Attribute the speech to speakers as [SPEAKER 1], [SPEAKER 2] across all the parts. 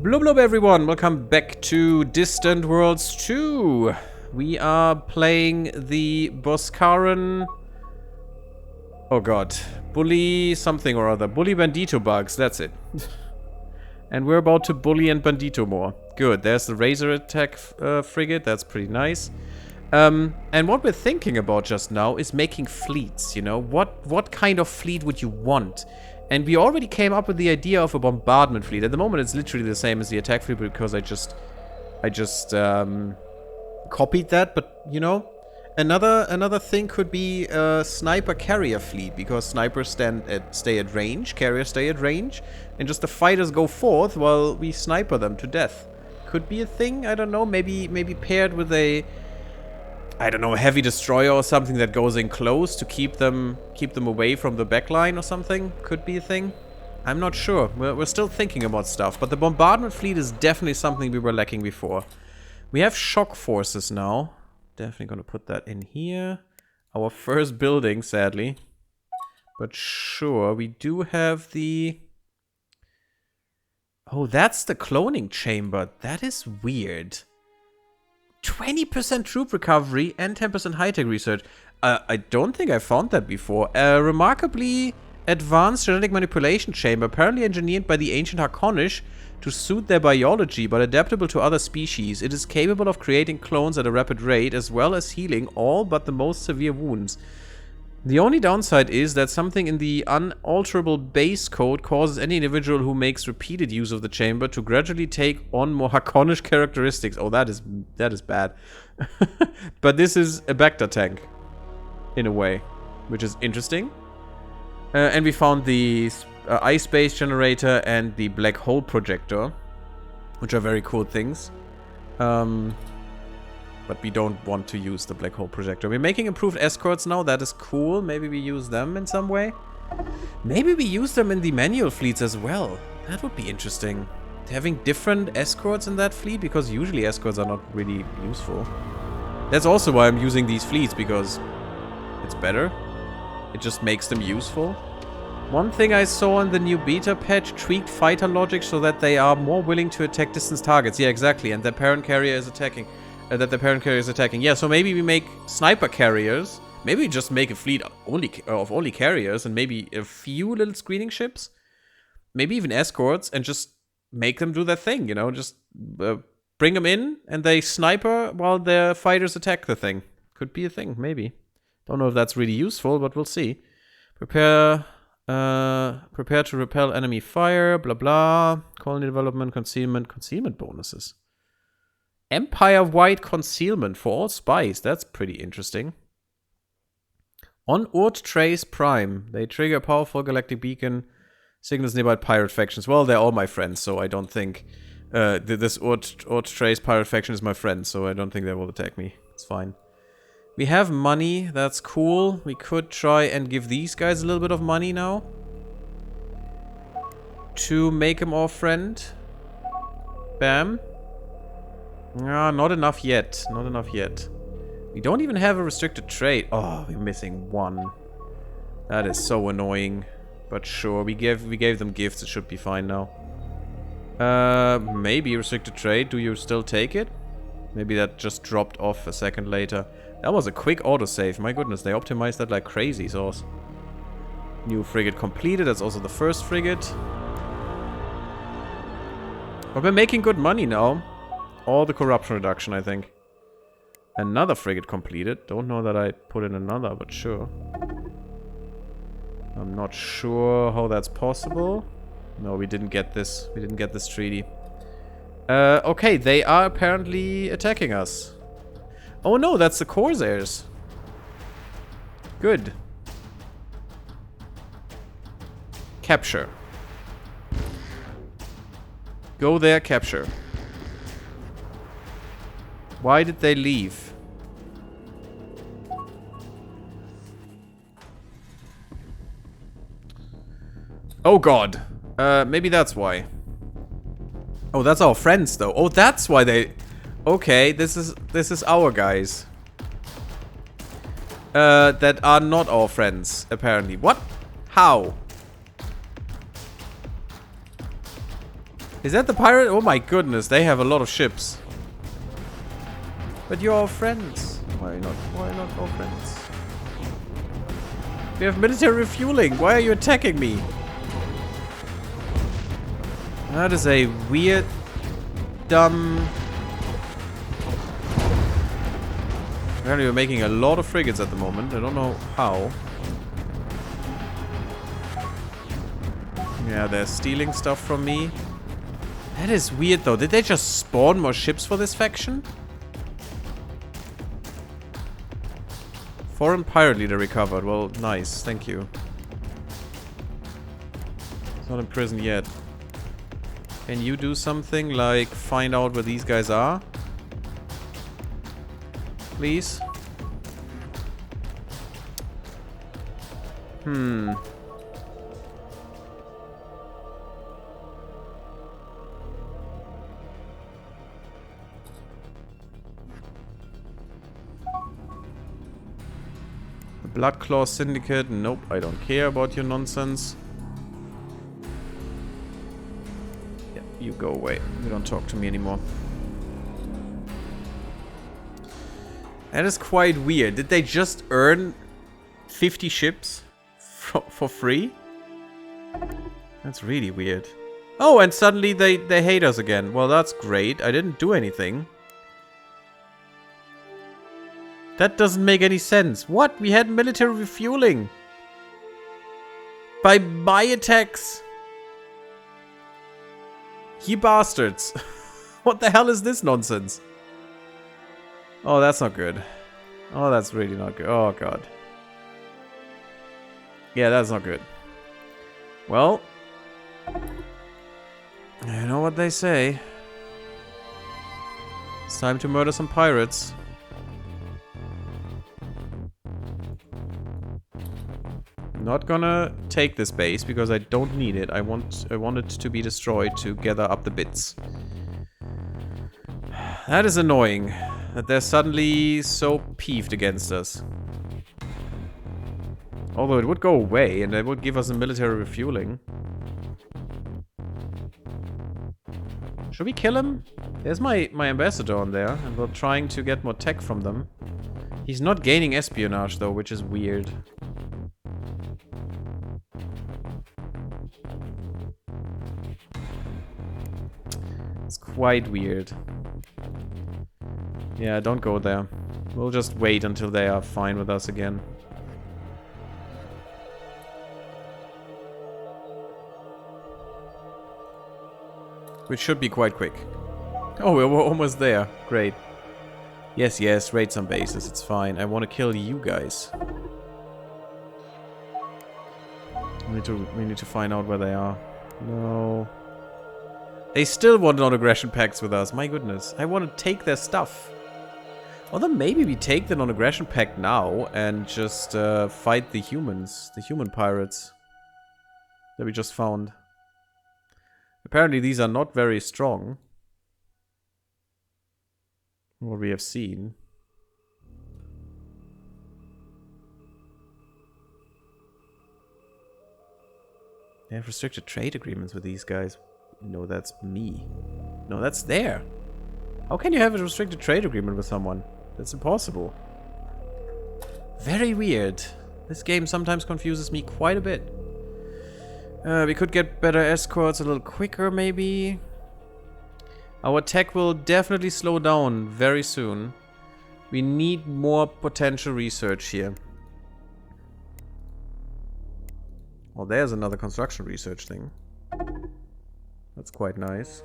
[SPEAKER 1] Blub blub everyone, welcome back to Distant Worlds 2. We are playing the Boskaran... Oh god. Bully something or other. Bully Bandito bugs, that's it. And we're about to bully and Bandito more. Good, there's the Razor Attack frigate, that's pretty nice. And what we're thinking about just now is making fleets, you know? What kind of fleet would you want? And we already came up with the idea of a bombardment fleet. At the moment, it's literally the same as the attack fleet because I just copied that. But you know, another thing could be a sniper carrier fleet because snipers stay at range, carriers stay at range, and just the fighters go forth while we sniper them to death. Could be a thing. I don't know. Maybe paired with a, I don't know, a heavy destroyer or something that goes in close to keep them away from the backline or something. Could be a thing. I'm not sure. We're still thinking about stuff. But the bombardment fleet is definitely something we were lacking before. We have shock forces now. Definitely going to put that in here. Our first building, sadly. But sure, we do have the... Oh, that's the cloning chamber. That is weird. 20% troop recovery and 10% high-tech research. I don't think I found that before. A remarkably advanced genetic manipulation chamber, apparently engineered by the ancient Harkonish to suit their biology, but adaptable to other species. It is capable of creating clones at a rapid rate, as well as healing all but the most severe wounds. The only downside is that something in the unalterable base code causes any individual who makes repeated use of the chamber to gradually take on more Harkonish characteristics. Oh, that is bad. But this is a Bacta tank, in a way, which is interesting. And we found the ice base generator and the black hole projector, which are very cool things. But we don't want to use the black hole projector. We're making improved escorts now. That is cool. Maybe we use them in some way. Maybe we use them in the manual fleets as well. That would be interesting. Having different escorts in that fleet, because usually escorts are not really useful. That's also why I'm using these fleets, because it's better. It just makes them useful. One thing I saw in the new beta patch, tweaked fighter logic so that they are more willing to attack distance targets. Yeah, exactly. And their parent carrier is attacking. Yeah, so maybe we make sniper carriers. Maybe we just make a fleet of only carriers and maybe a few little screening ships. Maybe even escorts and just make them do their thing, you know? Just bring them in and they sniper while their fighters attack the thing. Could be a thing, maybe. Don't know if that's really useful, but we'll see. Prepare to repel enemy fire, blah blah. Colony development, concealment bonuses. Empire-wide concealment for all spies. That's pretty interesting. On Urt Trace Prime. They trigger a powerful galactic beacon. Signals nearby pirate factions. Well, they're all my friends, so I don't think... this Urt Trace pirate faction is my friend, so I don't think they will attack me. It's fine. We have money. That's cool. We could try and give these guys a little bit of money now. To make them our friend. Bam. Not enough yet. Not enough yet. We don't even have a restricted trade. Oh, we're missing one. That is so annoying. But sure, we gave them gifts. It should be fine now. Maybe restricted trade. Do you still take it? Maybe that just dropped off a second later. That was a quick autosave. My goodness, they optimized that like crazy sauce. New frigate completed. That's also the first frigate. But we're making good money now. All the corruption reduction, I think. Another frigate completed. Don't know that I put in another, but sure. I'm not sure how that's possible. No, we didn't get this. We didn't get this treaty. Okay, they are apparently attacking us. Oh no, that's the Corsairs. Good. Capture. Go there, capture. Why did they leave? Oh god. Maybe that's why. Oh, that's our friends though. Oh, that's why they... Okay, this is our guys. That are not our friends, apparently. What? How? Is that the pirate? Oh my goodness, they have a lot of ships. But you're our friends. Why not our friends? We have military refueling. Why are you attacking me? That is a weird, dumb... Apparently we're making a lot of frigates at the moment. I don't know how. Yeah, they're stealing stuff from me. That is weird though. Did they just spawn more ships for this faction? Foreign pirate leader recovered. Well, nice. Thank you. He's not in prison yet. Can you do something like find out where these guys are? Please? Blood Claw Syndicate. Nope, I don't care about your nonsense. Yeah, you go away. You don't talk to me anymore. That is quite weird. Did they just earn 50 ships for free? That's really weird. Oh, and suddenly they hate us again. Well, that's great. I didn't do anything. That doesn't make any sense. What? We had military refueling. By my attacks. You bastards. What the hell is this nonsense? Oh, that's not good. Oh, that's really not good. Oh, God. Yeah, that's not good. Well. You know what they say. It's time to murder some pirates. Not gonna take this base because I don't need it. I want it to be destroyed to gather up the bits. That is annoying. That they're suddenly so peeved against us. Although it would go away and they would give us a military refueling. Should we kill him? There's my ambassador on there and we're trying to get more tech from them. He's not gaining espionage though, which is weird. It's quite weird. Yeah, don't go there. We'll just wait until they are fine with us again. Which should be quite quick. Oh, we're almost there. Great. Yes, yes, raid some bases. It's fine. I want to kill you guys. We need to find out where they are. No. They still want non-aggression pacts with us. My goodness. I want to take their stuff. Although maybe we take the non-aggression pact now and just fight the humans. The human pirates. That we just found. Apparently these are not very strong. What we have seen. They have restricted trade agreements with these guys. No, that's me. No, that's there. How can you have a restricted trade agreement with someone? That's impossible. Very weird. This game sometimes confuses me quite a bit. We could get better escorts a little quicker, maybe. Our tech will definitely slow down very soon. We need more potential research here. Well, there's another construction research thing. That's quite nice.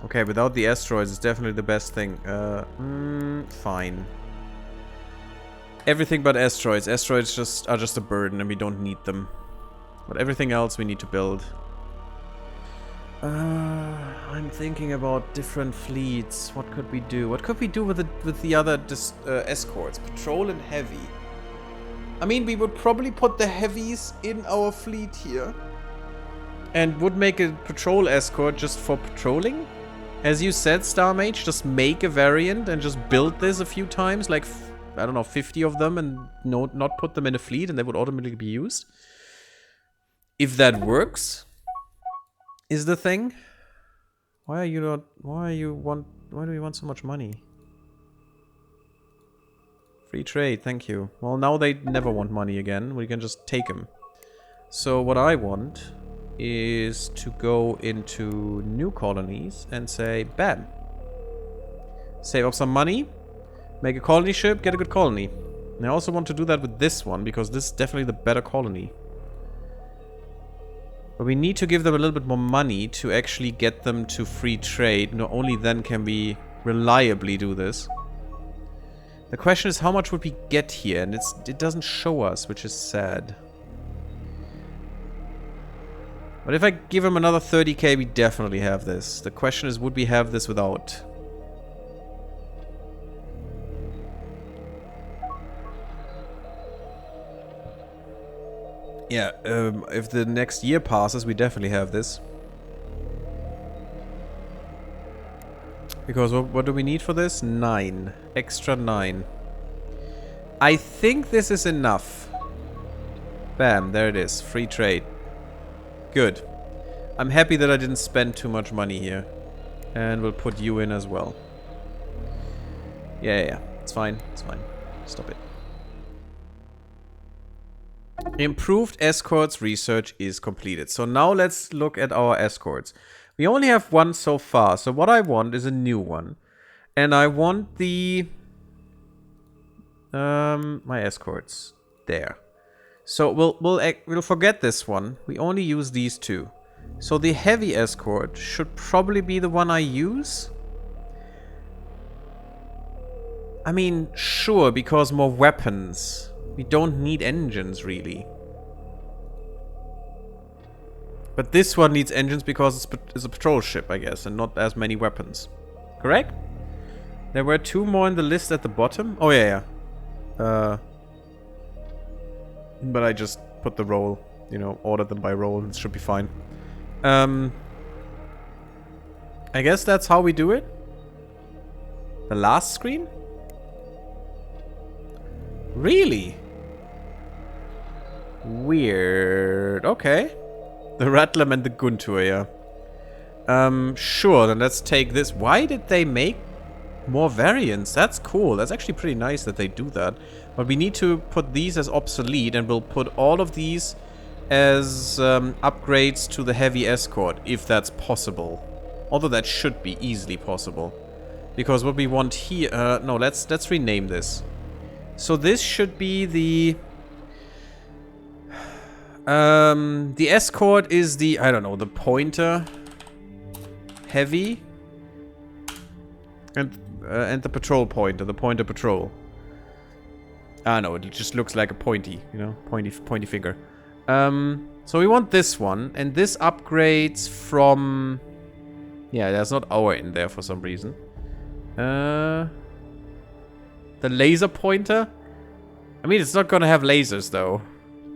[SPEAKER 1] Okay, without the asteroids, it's definitely the best thing. Fine. Everything but asteroids. Asteroids are just a burden and we don't need them. But everything else we need to build. I'm thinking about different fleets. What could we do? What could we do with the other escorts? Patrol and heavy. I mean, we would probably put the heavies in our fleet here. And would make a patrol escort just for patrolling. As you said, Star Mage, just make a variant and just build this a few times, like I don't know, 50 of them and not put them in a fleet and they would automatically be used. If that works, is the thing. Why do you want so much money? Free trade, thank you. Well, now they never want money again. We can just take them. So what I want is to go into new colonies and say, bam. Save up some money, make a colony ship, get a good colony. And I also want to do that with this one, because this is definitely the better colony. But we need to give them a little bit more money to actually get them to free trade. Not only then can we reliably do this. The question is, how much would we get here? And it doesn't show us, which is sad. But if I give him another 30k, we definitely have this. The question is, would we have this without? Yeah, if the next year passes, we definitely have this. Because what do we need for this? 9. Extra 9. I think this is enough. Bam, there it is. Free trade. Good. I'm happy that I didn't spend too much money here. And we'll put you in as well. Yeah. It's fine. It's fine. Stop it. Improved escorts research is completed. So now let's look at our escorts. We only have one so far. So what I want is a new one. And I want the... my escorts. There. So we'll forget this one. We only use these two. So the heavy escort should probably be the one I use. I mean, sure, because more weapons. We don't need engines, really. But this one needs engines because it's a patrol ship, I guess, and not as many weapons. Correct? There were 2 more in the list at the bottom. Oh, yeah. But I just put the roll, you know, ordered them by roll, and it should be fine. I guess that's how we do it. The last screen? Really? Weird. Okay. The Ratlam and the Guntur, yeah. Sure, then let's take this. Why did they make more variants? That's cool. That's actually pretty nice that they do that. But we need to put these as obsolete, and we'll put all of these as upgrades to the heavy escort, if that's possible. Although that should be easily possible. Because what we want here... no, let's rename this. So this should be the... the escort is the... I don't know, the pointer. Heavy. And the patrol pointer, the pointer patrol. Ah, no, it just looks like a pointy, you know, pointy finger. So we want this one, and this upgrades from... Yeah, there's not hour in there for some reason. The laser pointer? I mean, it's not gonna have lasers, though.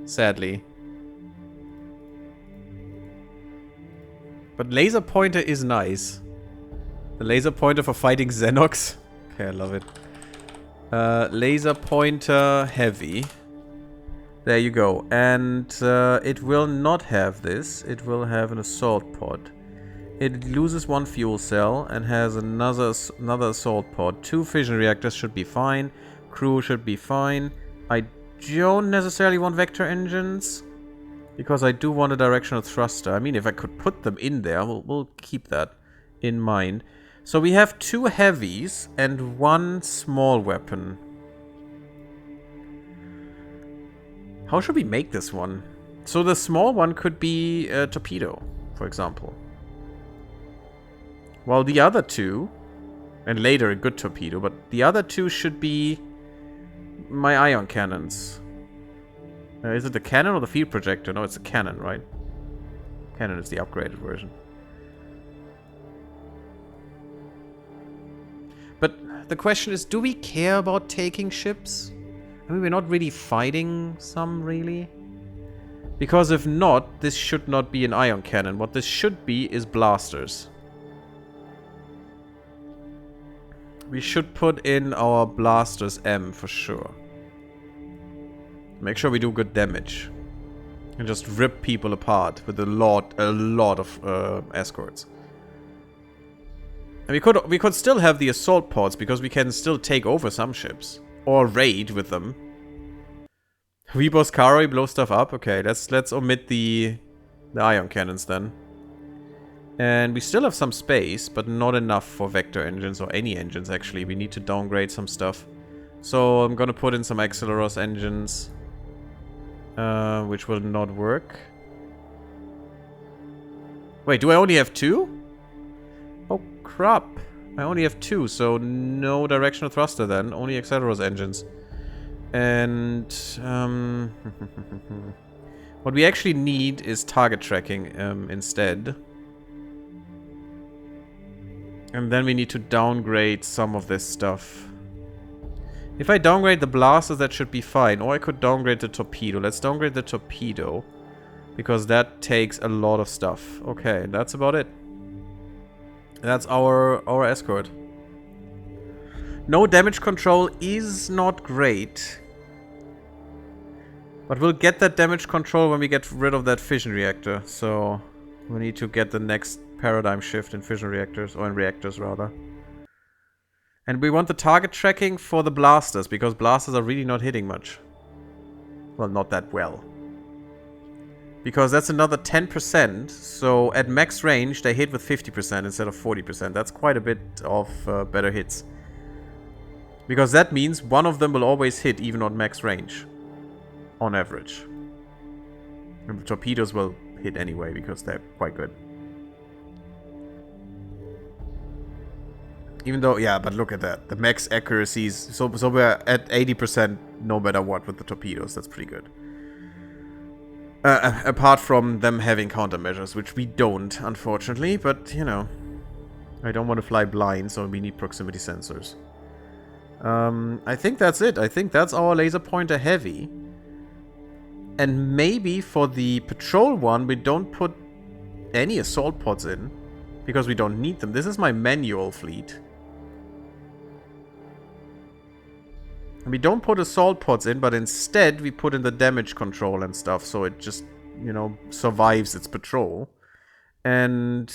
[SPEAKER 1] Sadly. But laser pointer is nice. The laser pointer for fighting Xenox. Okay, I love it. Laser pointer heavy. There you go. And it will not have this. It will have an assault pod. It loses 1 fuel cell and has another assault pod. 2 fission reactors should be fine. Crew should be fine. I don't necessarily want vector engines, because I do want a directional thruster. I mean, if I could put them in there, we'll keep that in mind. So we have 2 heavies and 1 small weapon. How should we make this one? So the small one could be a torpedo, for example. While the other 2, and later a good torpedo, but the other 2 should be my ion cannons. Is it the cannon or the field projector? No, it's a cannon, right? Cannon is the upgraded version. But the question is, do we care about taking ships? I mean, we're not really fighting some, really. Because if not, this should not be an ion cannon. What this should be is blasters. We should put in our blasters M for sure. Make sure we do good damage. And just rip people apart with a lot of escorts. And we could still have the assault pods because we can still take over some ships. Or raid with them. We Boskaran blow stuff up? Okay, let's omit the ion cannons then. And we still have some space, but not enough for vector engines or any engines actually. We need to downgrade some stuff. So I'm gonna put in some Acceleros engines. Which will not work. Wait, do I only have 2? Oh crap. I only have 2, so no directional thruster then. Only Acceleros engines. And what we actually need is target tracking instead. And then we need to downgrade some of this stuff. If I downgrade the blasters, that should be fine. Or I could downgrade the torpedo. Let's downgrade the torpedo. Because that takes a lot of stuff. Okay, that's about it. That's our escort. No damage control is not great. But we'll get that damage control when we get rid of that fission reactor. So we need to get the next paradigm shift in fission reactors. Or in reactors, rather. And we want the target tracking for the blasters, because blasters are really not hitting much. Well, not that well. Because that's another 10%, so at max range they hit with 50% instead of 40%. That's quite a bit of better hits. Because that means one of them will always hit, even on max range. On average. And the torpedoes will hit anyway, because they're quite good. Even though, yeah, but look at that. The max accuracies. So we're at 80% no matter what with the torpedoes. That's pretty good. Apart from them having countermeasures, which we don't, unfortunately. But, you know, I don't want to fly blind, so we need proximity sensors. I think that's it. I think that's our laser pointer heavy. And maybe for the patrol one, we don't put any assault pods in. Because we don't need them. This is my manual fleet. And we don't put assault pods in, but instead we put in the damage control and stuff. So it just, you know, survives its patrol. And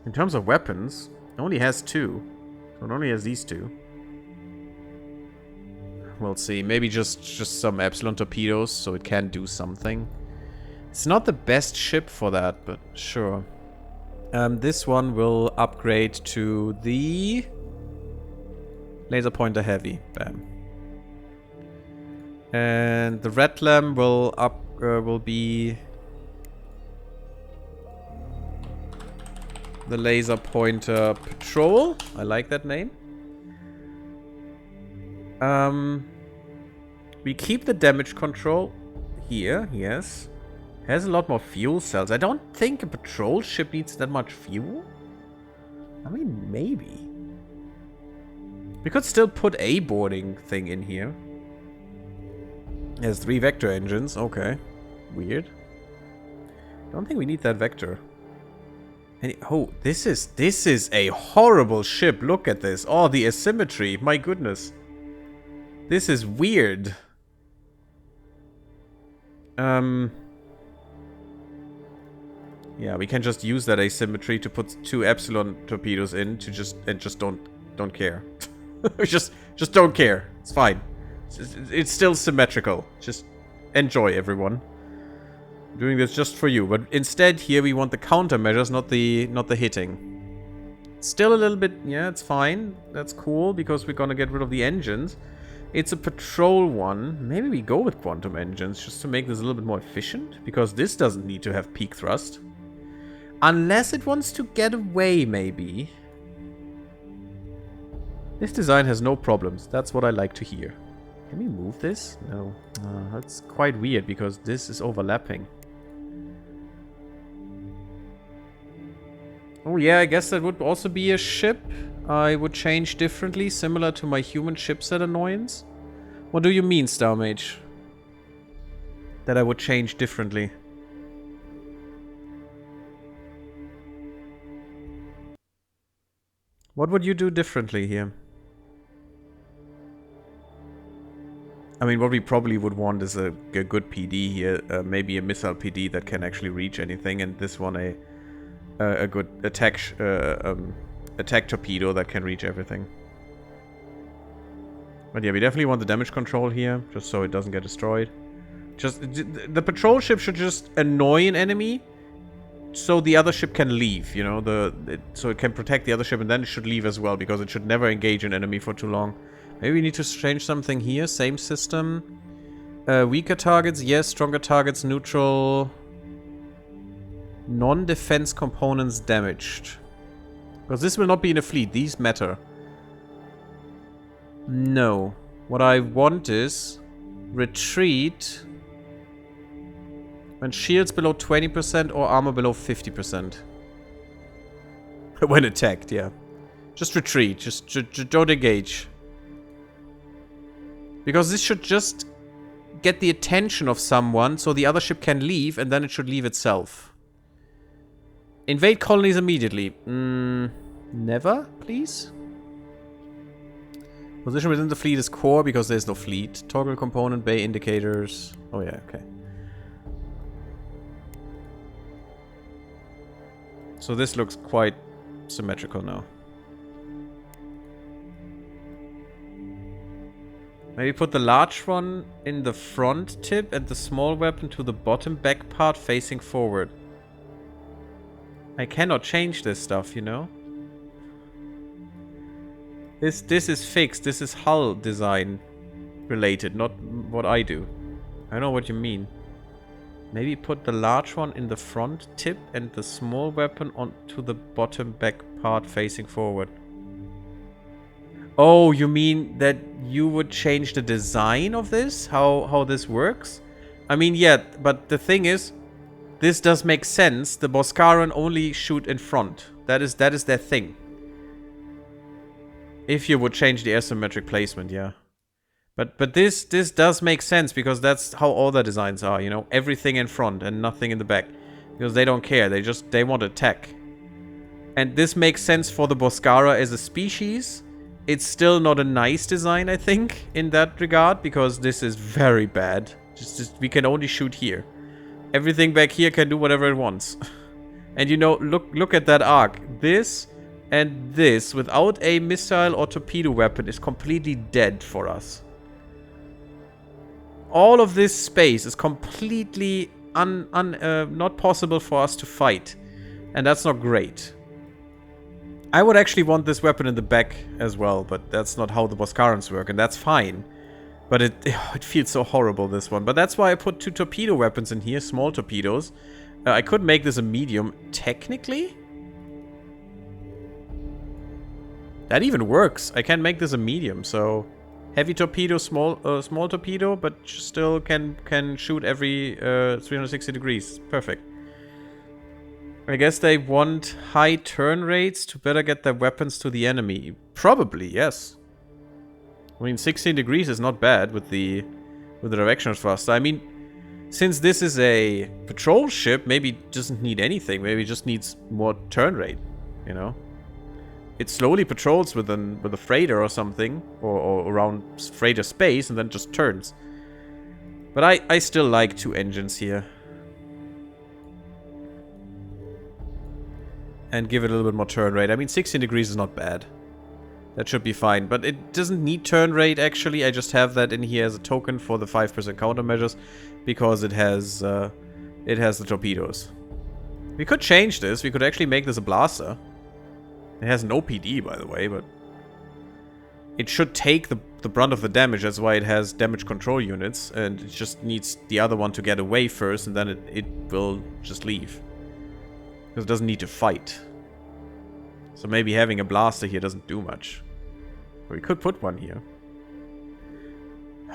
[SPEAKER 1] in terms of weapons, it only has 2. So it only has these 2. We'll see. Maybe just some Epsilon torpedoes so it can do something. It's not the best ship for that, but sure. This one will upgrade to the laser pointer heavy. Bam. And the red lamb will be the laser pointer patrol. I like that name. We keep the damage control here, yes. Has a lot more fuel cells. I don't think a patrol ship needs that much fuel. I mean, maybe. We could still put a boarding thing in here. It has 3 vector engines. Okay. Weird. Don't think we need that vector. Oh, this is a horrible ship. Look at this. Oh, the asymmetry. My goodness. This is weird. Yeah, we can just use that asymmetry to put 2 Epsilon torpedoes in to just don't care. just don't care. It's fine. It's still symmetrical. Just enjoy, everyone. I'm doing this just for you, but instead here we want the countermeasures, not the hitting. Still a little bit, yeah, it's fine. That's cool because we're gonna get rid of the engines. It's a patrol one. Maybe we go with quantum engines just to make this a little bit more efficient, because this doesn't need to have peak thrust. Unless it wants to get away, maybe. This design has no problems. That's what I like to hear. Can we move this? No. That's quite weird, because this is overlapping. Oh yeah, I guess that would also be a ship I would change differently, similar to my human shipset annoyance. What do you mean, Star Mage? That I would change differently? What would you do differently here? I mean, what we probably would want is a good PD here. Maybe a missile PD that can actually reach anything. And this one a good attack torpedo that can reach everything. But yeah, we definitely want the damage control here. Just so it doesn't get destroyed. Just the patrol ship should just annoy an enemy. So the other ship can leave, you know, so it can protect the other ship, and then it should leave as well, because it should never engage an enemy for too long. Maybe we need to change something here. Same system. Weaker targets, yes. Stronger targets, neutral. Non-defense components damaged. Because this will not be in a fleet. These matter. No. What I want is retreat when shields below 20% or armor below 50%. When attacked, yeah. Just retreat. Just don't engage. Because this should just get the attention of someone so the other ship can leave, and then it should leave itself. Invade colonies immediately. Never, please? Position within the fleet is core because there's no fleet. Toggle component, bay indicators. Oh yeah, okay. So this looks quite symmetrical now. Maybe put the large one in the front tip and the small weapon to the bottom back part facing forward. I cannot change this stuff, you know? This is fixed. This is hull design related, not what I do. I know what you mean. Maybe put the large one in the front tip and the small weapon onto the bottom back part facing forward. Oh, you mean that you would change the design of this? How this works? I mean, yeah, but the thing is, this does make sense. The Boskaran only shoot in front. That is their thing. If you would change the asymmetric placement, yeah. But this does make sense because that's how all the designs are, you know? Everything in front and nothing in the back. Because they don't care. They want to attack. And this makes sense for the Boskara as a species. It's still not a nice design, I think, in that regard, because this is very bad. Just we can only shoot here. Everything back here can do whatever it wants. And you know, look at that arc. This and this, without a missile or torpedo weapon, is completely dead for us. All of this space is completely not possible for us to fight. And that's not great. I would actually want this weapon in the back as well, but that's not how the Boskarans work, and that's fine. But it feels so horrible, this one. But that's why I put 2 torpedo weapons in here, small torpedoes. I could make this a medium, technically. That even works. I can make this a medium, so heavy torpedo, small torpedo, but still can shoot every 360 degrees. Perfect. I guess they want high turn rates to better get their weapons to the enemy. Probably, yes. I mean, 16 degrees is not bad with the directional thruster. I mean, since this is a patrol ship, maybe it doesn't need anything. Maybe it just needs more turn rate, you know? It slowly patrols with a freighter or something, or around freighter space, and then just turns. But I still like 2 engines here. And give it a little bit more turn rate. I mean, 16 degrees is not bad. That should be fine. But it doesn't need turn rate, actually. I just have that in here as a token for the 5% countermeasures. Because it has the torpedoes. We could change this. We could actually make this a blaster. It has no PD, by the way, but it should take the brunt of the damage. That's why it has damage control units. And it just needs the other one to get away first, and then it will just leave. Because it doesn't need to fight. So maybe having a blaster here doesn't do much. We could put one here.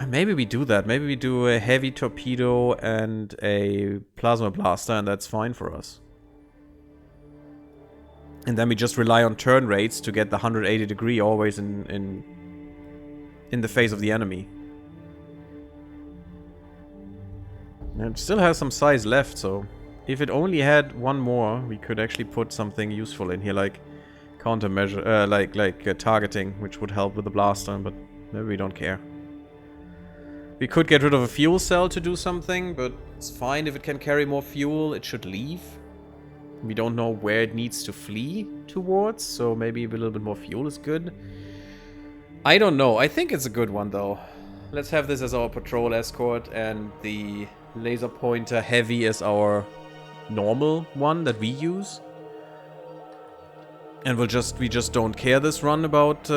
[SPEAKER 1] Maybe we do that. Maybe we do a heavy torpedo and a plasma blaster, and that's fine for us. And then we just rely on turn rates to get the 180 degree always in the face of the enemy. And it still has some size left, so if it only had one more, we could actually put something useful in here, like countermeasure, targeting, which would help with the blaster, but maybe we don't care. We could get rid of a fuel cell to do something, but it's fine if it can carry more fuel. It should leave. We don't know where it needs to flee towards, so maybe a little bit more fuel is good. I don't know. I think it's a good one, though. Let's have this as our patrol escort and the laser pointer heavy as our normal one that we use. And we just don't care this run about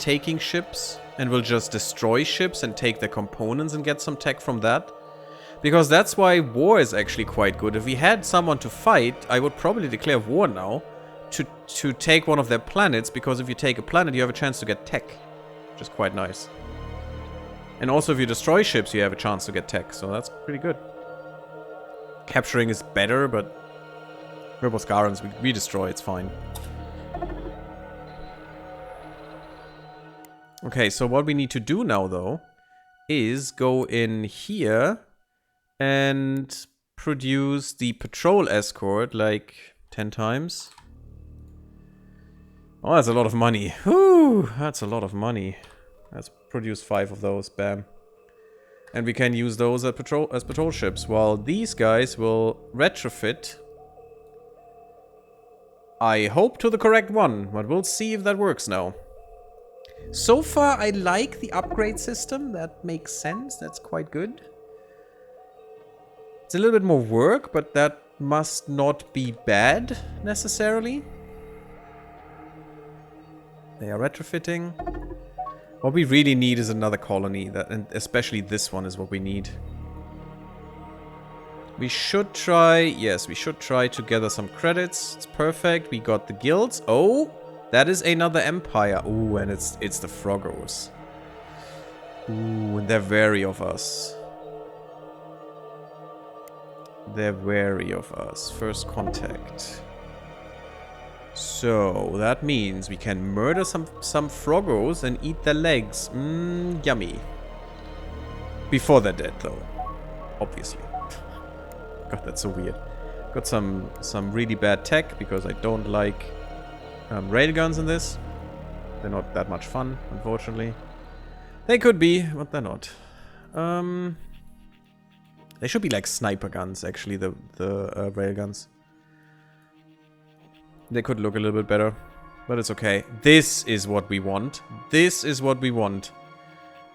[SPEAKER 1] taking ships. And we'll just destroy ships and take their components and get some tech from that. Because that's why war is actually quite good. If we had someone to fight, I would probably declare war now to take one of their planets, because if you take a planet, you have a chance to get tech, which is quite nice. And also, if you destroy ships, you have a chance to get tech, so that's pretty good. Capturing is better, but we're Boskarans, we destroy, it's fine. Okay, so what we need to do now, though, is go in here and produce the patrol escort like 10 times. Oh, that's a lot of money. Whew, that's a lot of money. Let's produce 5 of those, bam. And we can use those as patrol ships, while these guys will retrofit. I hope to the correct one, but we'll see if that works now. So far, I like the upgrade system. That makes sense. That's quite good. It's a little bit more work, but that must not be bad, necessarily. They are retrofitting. What we really need is another colony, and especially this one is what we need. We should try... Yes, we should try to gather some credits. It's perfect. We got the guilds. Oh! That is another empire. Ooh, and it's the Froggos. Ooh, and they're wary of us. They're wary of us. First contact. So, that means we can murder some Froggos and eat their legs. Mmm, yummy. Before they're dead, though. Obviously. God, that's so weird. Got some really bad tech, because I don't like... railguns in this. They're not that much fun, unfortunately. They could be, but they're not. They should be like sniper guns, actually, the railguns. They could look a little bit better, but it's okay. This is what we want. This is what we want.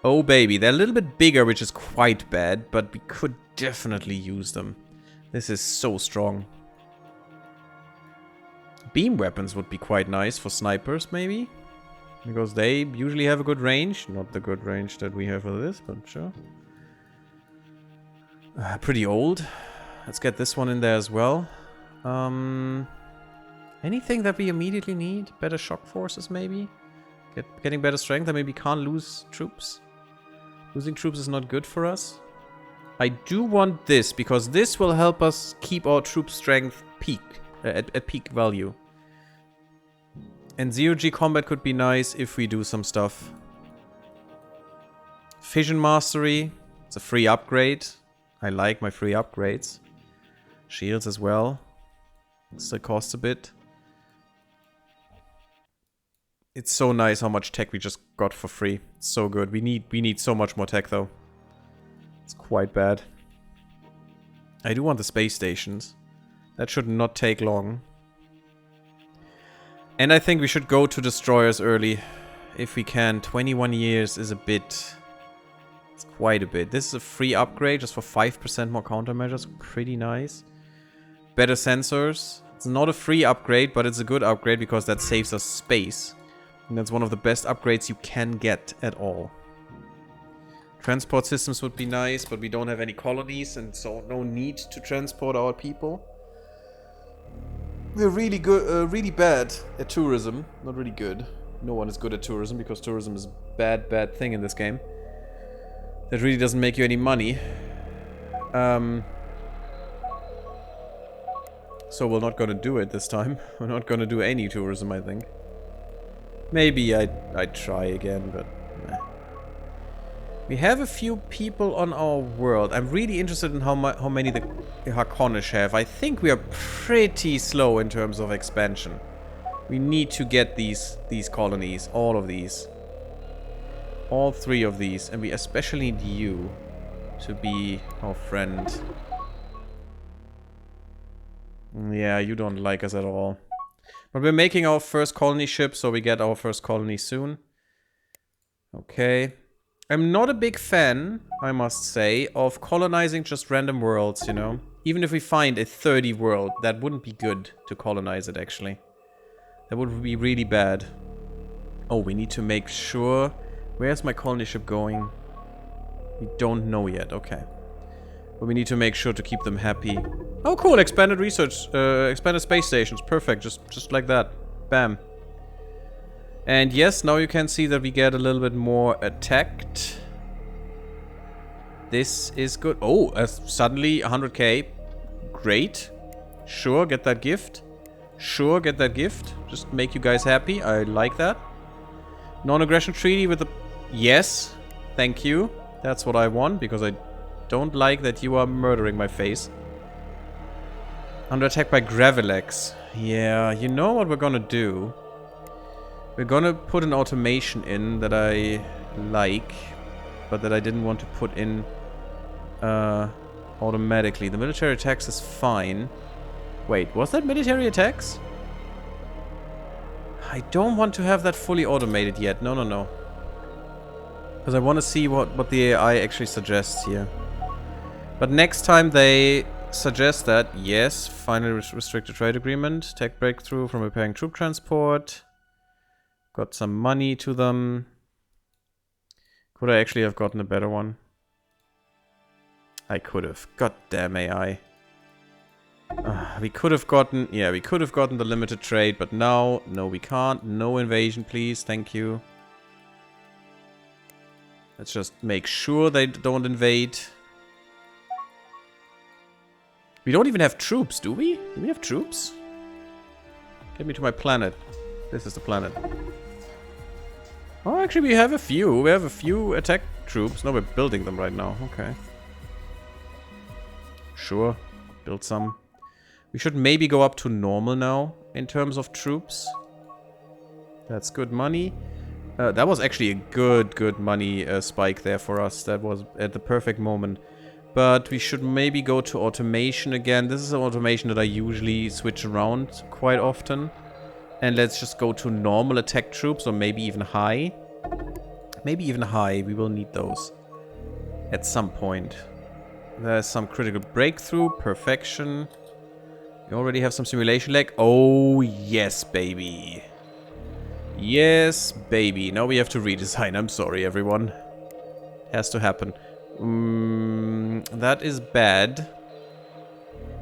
[SPEAKER 1] Oh, baby. They're a little bit bigger, which is quite bad, but we could definitely use them. This is so strong. Beam weapons would be quite nice for snipers, maybe. Because they usually have a good range. Not the good range that we have for this, but sure. Pretty old. Let's get this one in there as well. Anything that we immediately need? Better shock forces, maybe? Getting better strength, and maybe can't lose troops. Losing troops is not good for us. I do want this, because this will help us keep our troop strength at peak value. And zero-G combat could be nice if we do some stuff. Fission Mastery. It's a free upgrade. I like my free upgrades. Shields as well. Still costs a bit. It's so nice how much tech we just got for free. It's so good. We need so much more tech, though. It's quite bad. I do want the space stations. That should not take long. And I think we should go to destroyers early. If we can. 21 years is a bit... It's quite a bit. This is a free upgrade just for 5% more countermeasures. Pretty nice. Better sensors. It's not a free upgrade, but it's a good upgrade because that saves us space. And that's one of the best upgrades you can get at all. Transport systems would be nice, but we don't have any colonies, and so no need to transport our people. We're really good, really bad at tourism. Not really good. No one is good at tourism, because tourism is a bad thing in this game. That really doesn't make you any money. So we're not gonna do it this time. We're not gonna do any tourism, I think. Maybe I'd try again, but nah. We have a few people on our world. I'm really interested in how many the Harkonnish have. I think we are pretty slow in terms of expansion. We need to get these colonies. All of these. All 3 of these. And we especially need you to be our friend. Yeah, you don't like us at all. But we're making our first colony ship, so we get our first colony soon. Okay. I'm not a big fan, I must say, of colonizing just random worlds, you know? Even if we find a 30 world, that wouldn't be good to colonize it, actually. That would be really bad. Oh, we need to make sure... Where's my colony ship going? We don't know yet, okay. But we need to make sure to keep them happy. Oh, cool, expanded research, expanded space stations, perfect, just like that. Bam. And yes, now you can see that we get a little bit more attacked. This is good. Oh, suddenly 100k. Great. Sure, get that gift. Sure, get that gift. Just make you guys happy. I like that. Non-aggression treaty with the... Yes. Thank you. That's what I want, because I don't like that you are murdering my face. Under attack by Gravilex. Yeah, you know what we're gonna do? We're gonna put an automation in that I like, but that I didn't want to put in automatically. The military attacks is fine. Wait, was that military attacks? I don't want to have that fully automated yet. No, no, no. Because I want to see what the AI actually suggests here. But next time they suggest that, yes, finally restricted trade agreement, tech breakthrough from repairing troop transport. Got some money to them. Could I actually have gotten a better one? I could have. God damn AI. We could have gotten... Yeah, we could have gotten the limited trade, but now... No, we can't. No invasion, please. Thank you. Let's just make sure they don't invade. We don't even have troops, do we? Do we have troops? Get me to my planet. This is the planet. Oh, actually, we have a few. We have a few attack troops. No, we're building them right now. Okay. Sure. Build some. We should maybe go up to normal now in terms of troops. That's good money. That was actually a good money spike there for us. That was at the perfect moment. But we should maybe go to automation again. This is an automation that I usually switch around quite often. And let's just go to normal attack troops, or maybe even high. Maybe even high. We will need those at some point. There's some critical breakthrough. Perfection. We already have some simulation lag. Oh, yes, baby. Yes, baby. Now we have to redesign. I'm sorry, everyone. Has to happen. That is bad.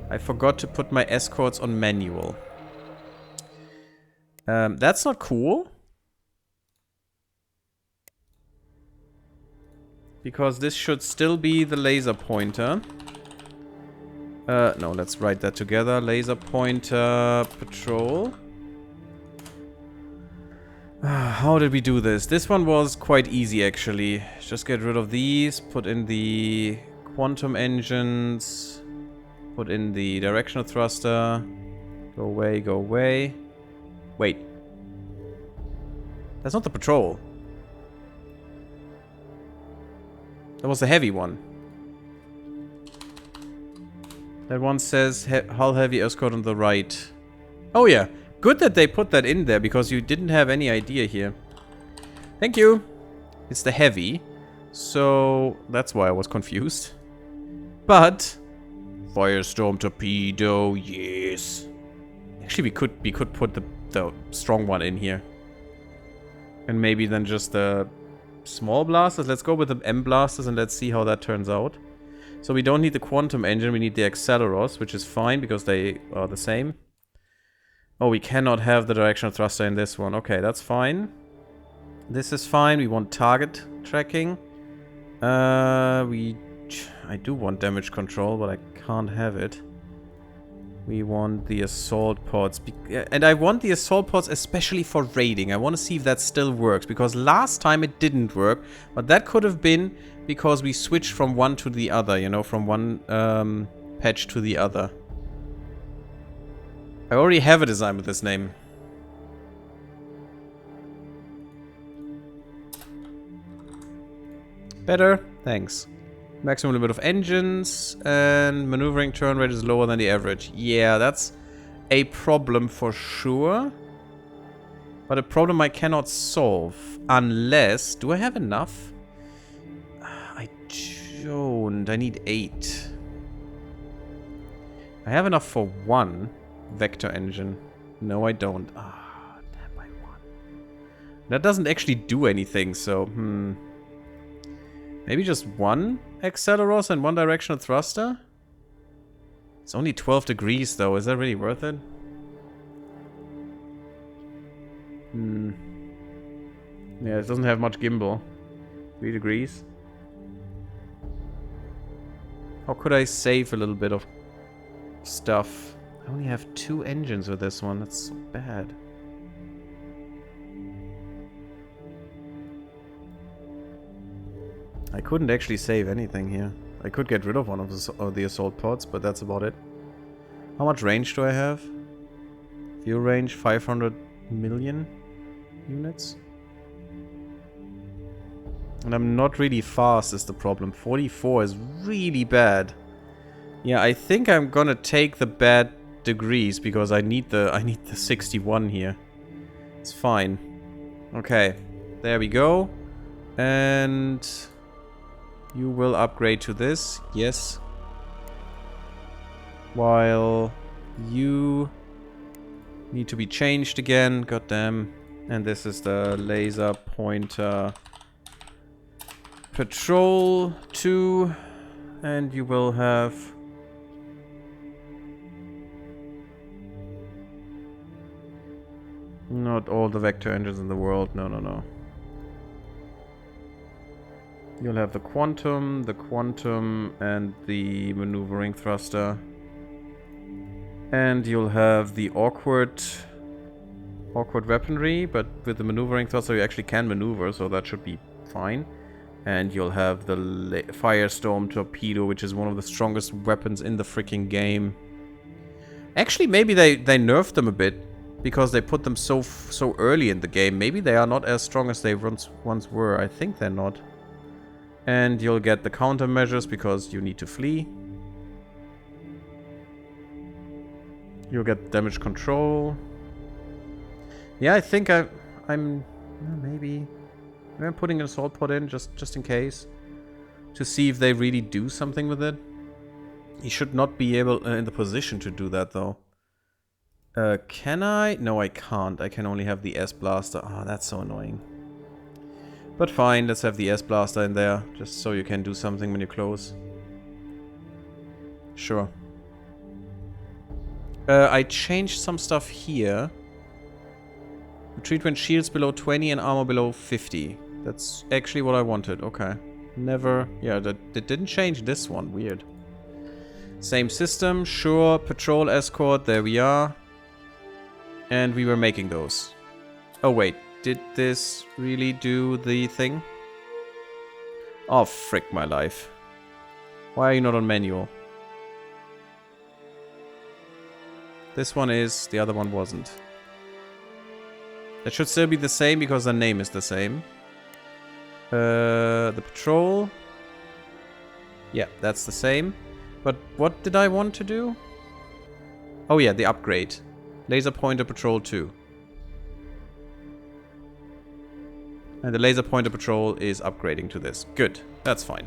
[SPEAKER 1] I forgot to put my escorts on manual. That's not cool. Because this should still be the laser pointer. No, let's write that together. Laser pointer patrol. How did we do this? This one was quite easy, actually. Just get rid of these. Put in the quantum engines. Put in the directional thruster. Go away, go away. Wait. That's not the patrol. That was the heavy one. That one says hull heavy escort on the right. Oh yeah. Good that they put that in there, because you didn't have any idea here. Thank you. It's the heavy. So that's why I was confused. But Firestorm torpedo, yes. Actually, we could put the strong one in here. And maybe then just the small blasters. Let's go with the M blasters and let's see how that turns out. So we don't need the quantum engine, we need the acceleros, which is fine because they are the same. Oh, we cannot have the directional thruster in this one. Okay, that's fine. This is fine. We want target tracking. I do want damage control, but I can't have it. We want the assault pods. And I want the assault pods especially for raiding. I want to see if that still works. Because last time it didn't work. But that could have been because we switched from one to the other. You know, from one patch to the other. I already have a design with this name. Better? Thanks. Maximum limit of engines, and maneuvering turn rate is lower than the average. Yeah, that's a problem for sure. But a problem I cannot solve. Unless... Do I have enough? I don't. I need 8. I have enough for 1 vector engine. No, I don't. Ah, damn, by 1. That doesn't actually do anything, so... Maybe just 1 acceleros and 1 directional thruster? It's only 12 degrees, though. Is that really worth it? Yeah, it doesn't have much gimbal. 3 degrees. How could I save a little bit of stuff? I only have 2 engines with this one. That's so bad. I couldn't actually save anything here. I could get rid of one of the assault pods, but that's about it. How much range do I have? Fuel range 500 million units. And I'm not really fast is the problem. 44 is really bad. Yeah, I think I'm gonna take the bad degrees because I need the 61 here. It's fine. Okay, there we go. And you will upgrade to this, yes. While you need to be changed again, goddamn. And this is the laser pointer patrol 2, and you will have not all the vector engines in the world. No, no, no. You'll have the quantum, and the maneuvering thruster. And you'll have the awkward weaponry, but with the maneuvering thruster you actually can maneuver, so that should be fine. And you'll have the Firestorm torpedo, which is one of the strongest weapons in the freaking game. Actually, maybe they nerfed them a bit because they put them so early in the game. Maybe they are not as strong as they once were. I think they're not. And you'll get the countermeasures because you need to flee. You'll get damage control. Yeah, I think I'm maybe I'm putting an assault pod in just in case to see if they really do something with it. He should not be able in the position to do that though. Can I? No, I can't. I can only have the S blaster. Oh, that's so annoying. But fine, let's have the S blaster in there just so you can do something when you're close. Sure. I changed some stuff here. Retreat when shields below 20 and armor below 50. That's actually what I wanted. Okay. Never... Yeah, that didn't change this one. Weird. Same system. Sure. Patrol escort. There we are. And we were making those. Oh, wait. Did this really do the thing? Oh, frick my life. Why are you not on manual? This one is. The other one wasn't. That should still be the same because the name is the same. The patrol. Yeah, that's the same. But what did I want to do? Oh yeah, the upgrade. Laser pointer patrol 2. And the laser pointer patrol is upgrading to this. Good, that's fine.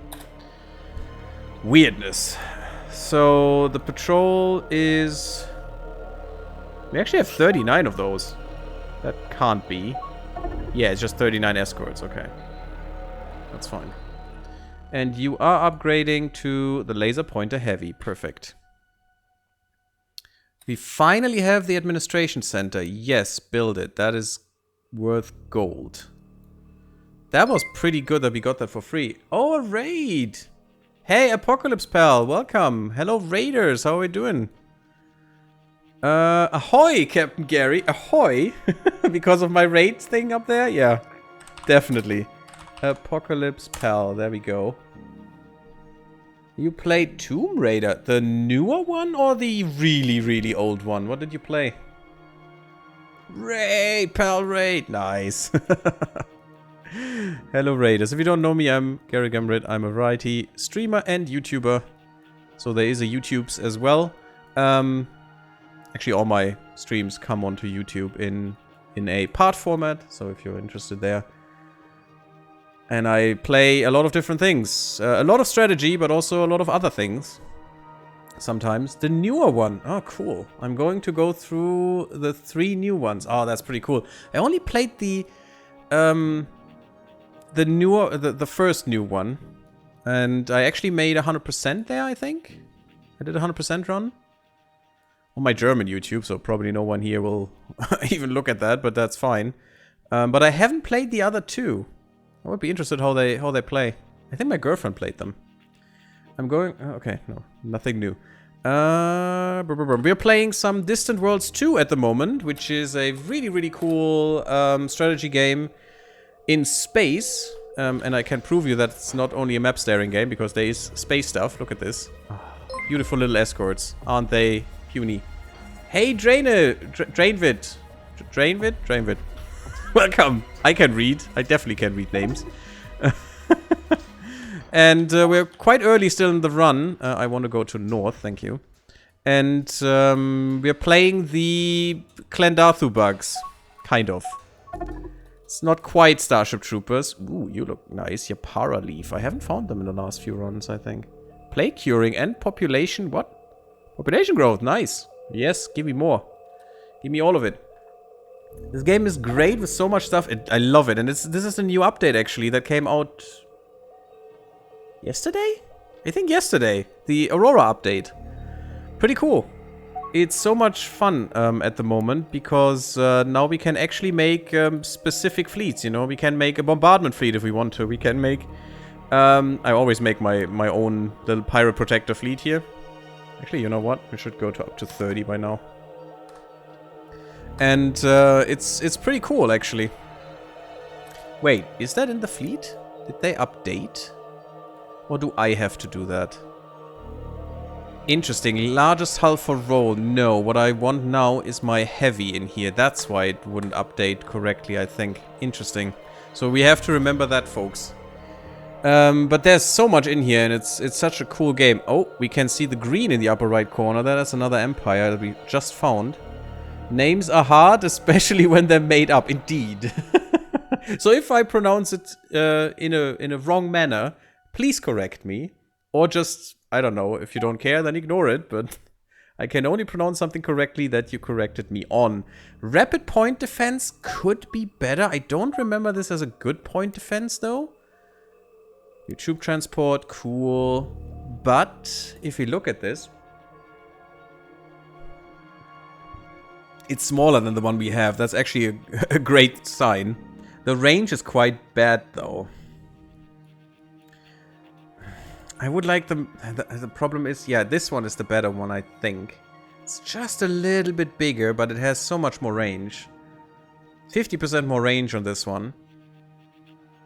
[SPEAKER 1] Weirdness. So the patrol is... We actually have 39 of those. That can't be. Yeah, it's just 39 escorts. Okay. That's fine. And you are upgrading to the laser pointer heavy. Perfect. We finally have the administration center. Yes, build it. That is worth gold. That was pretty good that we got that for free. Oh, a raid! Hey, Apocalypse Pal. Welcome. Hello, raiders. How are we doing? Ahoy, Captain Gary. Ahoy. Because of my raid thing up there? Yeah, definitely. Apocalypse Pal. There we go. You played Tomb Raider. The newer one or the really, really old one? What did you play? Raid, Pal, raid. Nice. Hello Raiders. If you don't know me, I'm GaryTheGammarid. I'm a variety streamer and YouTuber. So there is a YouTubes as well. Actually, all my streams come onto YouTube in a part format. So if you're interested there. And I play a lot of different things. A lot of strategy, but also a lot of other things. Sometimes. The newer one. Oh, cool. I'm going to go through the 3 new ones. Oh, that's pretty cool. I only played the first new one. And I actually made 100% there, I think. I did a 100% run. On my German YouTube, so probably no one here will even look at that, but that's fine. But I haven't played the other 2. I would be interested how they play. I think my girlfriend played them. I'm going... okay, no. Nothing new. We're playing some Distant Worlds 2 at the moment, which is a really, really cool strategy game in space. And I can prove you that it's not only a map staring game, because there is space stuff. Look at this. Beautiful little escorts. Aren't they puny? Hey, Drainvid. Drainvid. Welcome. I can read. I definitely can read names. And we're quite early still in the run. I want to go to north, thank you. And we're playing the Clendarthu bugs. Kind of. It's not quite Starship Troopers. Ooh, you look nice. Your Paraleaf. I haven't found them in the last few runs, I think. Plague curing and population. What? Population growth. Nice. Yes, give me more. Give me all of it. This game is great with so much stuff. I love it. And this is a new update, actually, that came out... yesterday? I think yesterday. The Aurora update. Pretty cool. It's so much fun at the moment, because now we can actually make specific fleets, you know? We can make a bombardment fleet if we want to. We can make... I always make my own little pirate protector fleet here. Actually, you know what? We should go to up to 30 by now. And it's pretty cool, actually. Wait, is that in the fleet? Did they update? Or do I have to do that? Interesting. Largest hull for roll. No, what I want now is my heavy in here. That's why it wouldn't update correctly, I think. Interesting. So we have to remember that, folks. But there's so much in here, and it's such a cool game. Oh, we can see the green in the upper right corner. That is another empire that we just found. Names are hard, especially when they're made up. Indeed. So if I pronounce it in a wrong manner, please correct me. Or just, I don't know, if you don't care, then ignore it. But I can only pronounce something correctly that you corrected me on. Rapid point defense could be better. I don't remember this as a good point defense, though. YouTube transport, cool. But if we look at this, it's smaller than the one we have. That's actually a great sign. The range is quite bad, though. I would like the problem is, yeah, this one is the better one, I think. It's just a little bit bigger, but it has so much more range. 50% more range on this one.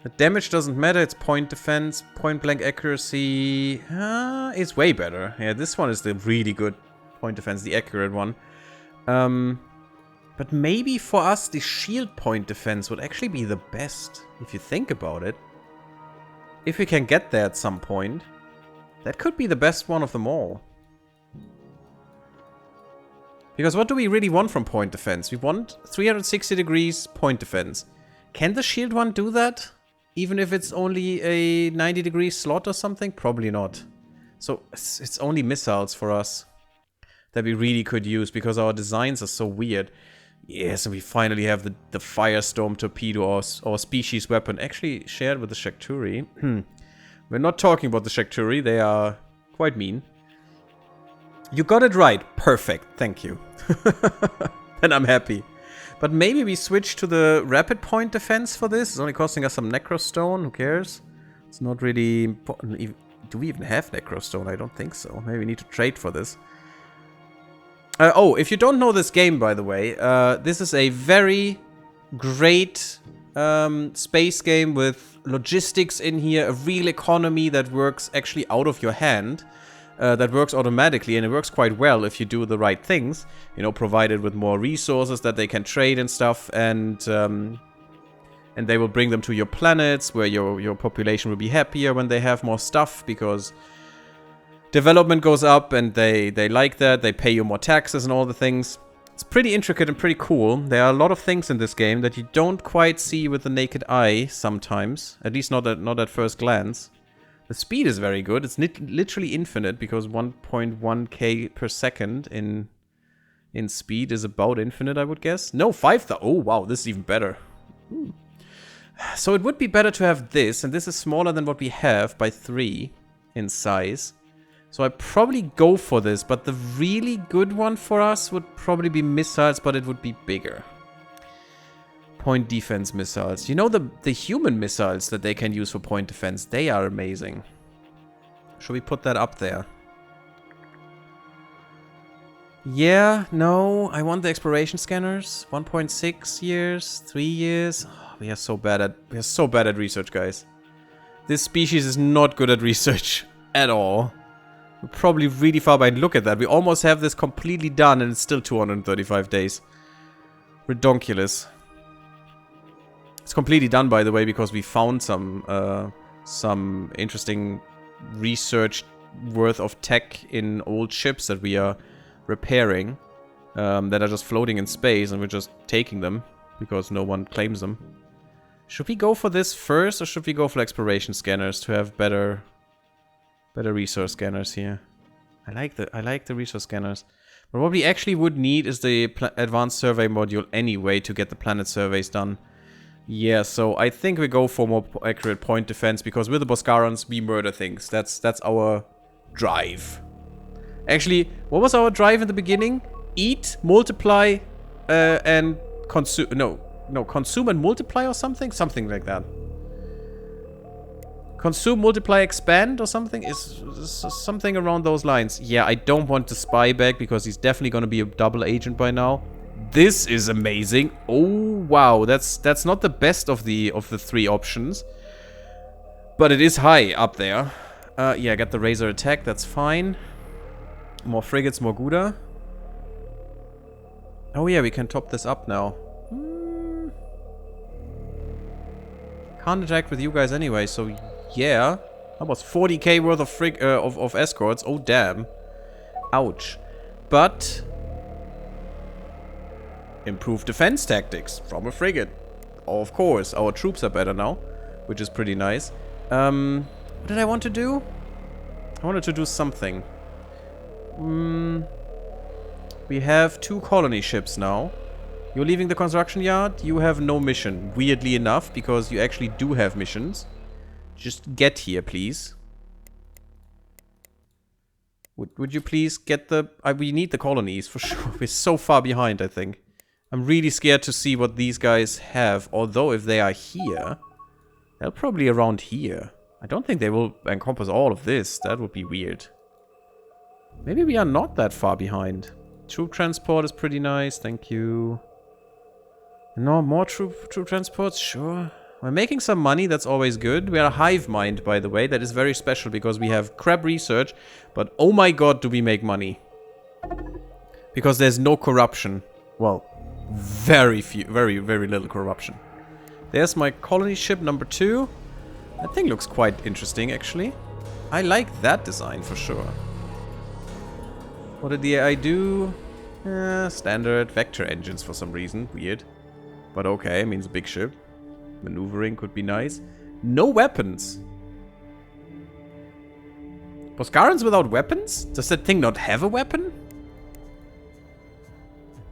[SPEAKER 1] The damage doesn't matter, it's point defense, point blank accuracy. It's way better. Yeah, this one is the really good point defense, the accurate one. But maybe for us, the shield point defense would actually be the best, if you think about it. If we can get there at some point, that could be the best one of them all. Because what do we really want from point defense? We want 360 degrees point defense. Can the shield one do that? Even if it's only a 90-degree slot or something? Probably not. So it's only missiles for us that we really could use, because our designs are so weird. Yes, and we finally have the Firestorm torpedo, or species weapon, actually shared with the Shakturi. We're not talking about the Shakturi, they are quite mean. You got it right. Perfect, thank you. And I'm happy. But maybe we switch to the rapid point defense for this. It's only costing us some Necrostone, who cares? It's not really important. Do we even have Necrostone? I don't think so. Maybe we need to trade for this. Oh, if you don't know this game, by the way, this is a very great space game with logistics in here, a real economy that works actually out of your hand, that works automatically, and it works quite well if you do the right things, you know, provided with more resources that they can trade and stuff, and And they will bring them to your planets, where your population will be happier when they have more stuff, because development goes up and they like that. They pay you more taxes and all the things. It's pretty intricate and pretty cool. There are a lot of things in this game that you don't quite see with the naked eye sometimes. At least not at first glance. The speed is very good. It's literally infinite, because 1.1k per second in speed is about infinite, I would guess. No, 5,000. Oh, wow, this is even better. Ooh. So it would be better to have this, and this is smaller than what we have by 3 in size. So I'd probably go for this, but the really good one for us would probably be missiles, but it would be bigger. Point defense missiles. You know the human missiles that they can use for point defense, they are amazing. Should we put that up there? Yeah, no, I want the exploration scanners. 1.6 years, 3 years. Oh, we are so bad at research, guys. This species is not good at research at all. We're probably really far behind. Look at that. We almost have this completely done and it's still 235 days. Redonkulous. It's completely done, by the way, because we found some interesting research worth of tech in old ships that we are repairing, that are just floating in space, and we're just taking them because no one claims them. Should we go for this first, or should we go for exploration scanners to have better resource scanners here? I like the resource scanners. But what we actually would need is the advanced survey module anyway to get the planet surveys done. Yeah, so I think we go for more accurate point defense, because with the Boskarans we murder things. That's our drive. Actually, what was our drive in the beginning? Eat, multiply, and consume. No, consume and multiply or something? Something like that. Consume, multiply, expand or something? Is something around those lines. Yeah, I don't want the spy back, because he's definitely going to be a double agent by now. This is amazing. Oh, wow. That's not the best of the 3 options. But it is high up there. Yeah, get the Razor attack. That's fine. More frigates, more Gouda. Oh yeah, we can top this up now. Can't interact with you guys anyway, so yeah. That was 40k worth of escorts. Oh damn. Ouch. But improved defense tactics from a frigate. Oh, of course, our troops are better now, which is pretty nice. What did I want to do? I wanted to do something. We have 2 colony ships now. You're leaving the construction yard. You have no mission. Weirdly enough, because you actually do have missions. Just get here, please. Would you please get the... we need the colonies, for sure. We're so far behind, I think. I'm really scared to see what these guys have. Although, if they are here... they're probably around here. I don't think they will encompass all of this. That would be weird. Maybe we are not that far behind. Troop transport is pretty nice, thank you. No, more troop transports? Sure. We're making some money, that's always good. We are a hive mind, by the way. That is very special, because we have crap research. But oh my god, do we make money. Because there's no corruption. Well, very little corruption. There's my colony ship number 2. That thing looks quite interesting, actually. I like that design, for sure. What did the AI do? Standard vector engines for some reason. Weird. But okay, means a big ship. Maneuvering could be nice. No weapons. Boskarans without weapons? Does that thing not have a weapon?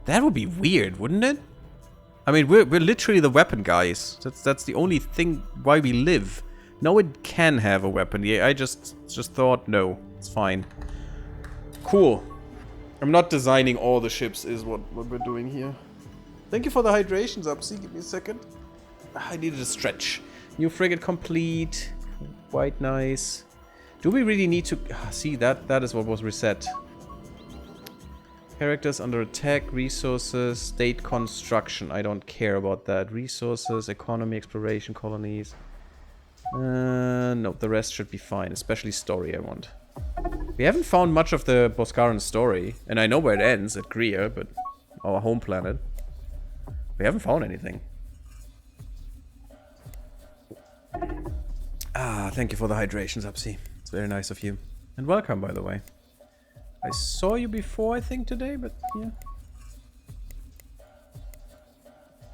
[SPEAKER 1] That would be weird, wouldn't it? I mean, we're literally the weapon guys. That's the only thing why we live. No, it can have a weapon. Yeah, I just thought, no, it's fine. Cool. I'm not designing all the ships is what we're doing here. Thank you for the hydrations, Upsy. Give me a second. I needed a stretch. New frigate complete. Quite nice. Do we really need to... see, that is what was reset. Characters under attack, resources, state construction. I don't care about that. Resources, economy, exploration, colonies. No, the rest should be fine. Especially story I want. We haven't found much of the Boskaran story. And I know where it ends, at Greer, but... our home planet. We haven't found anything. Ah, thank you for the hydration, Zapsi. It's very nice of you. And welcome, by the way. I saw you before, I think, today, but yeah.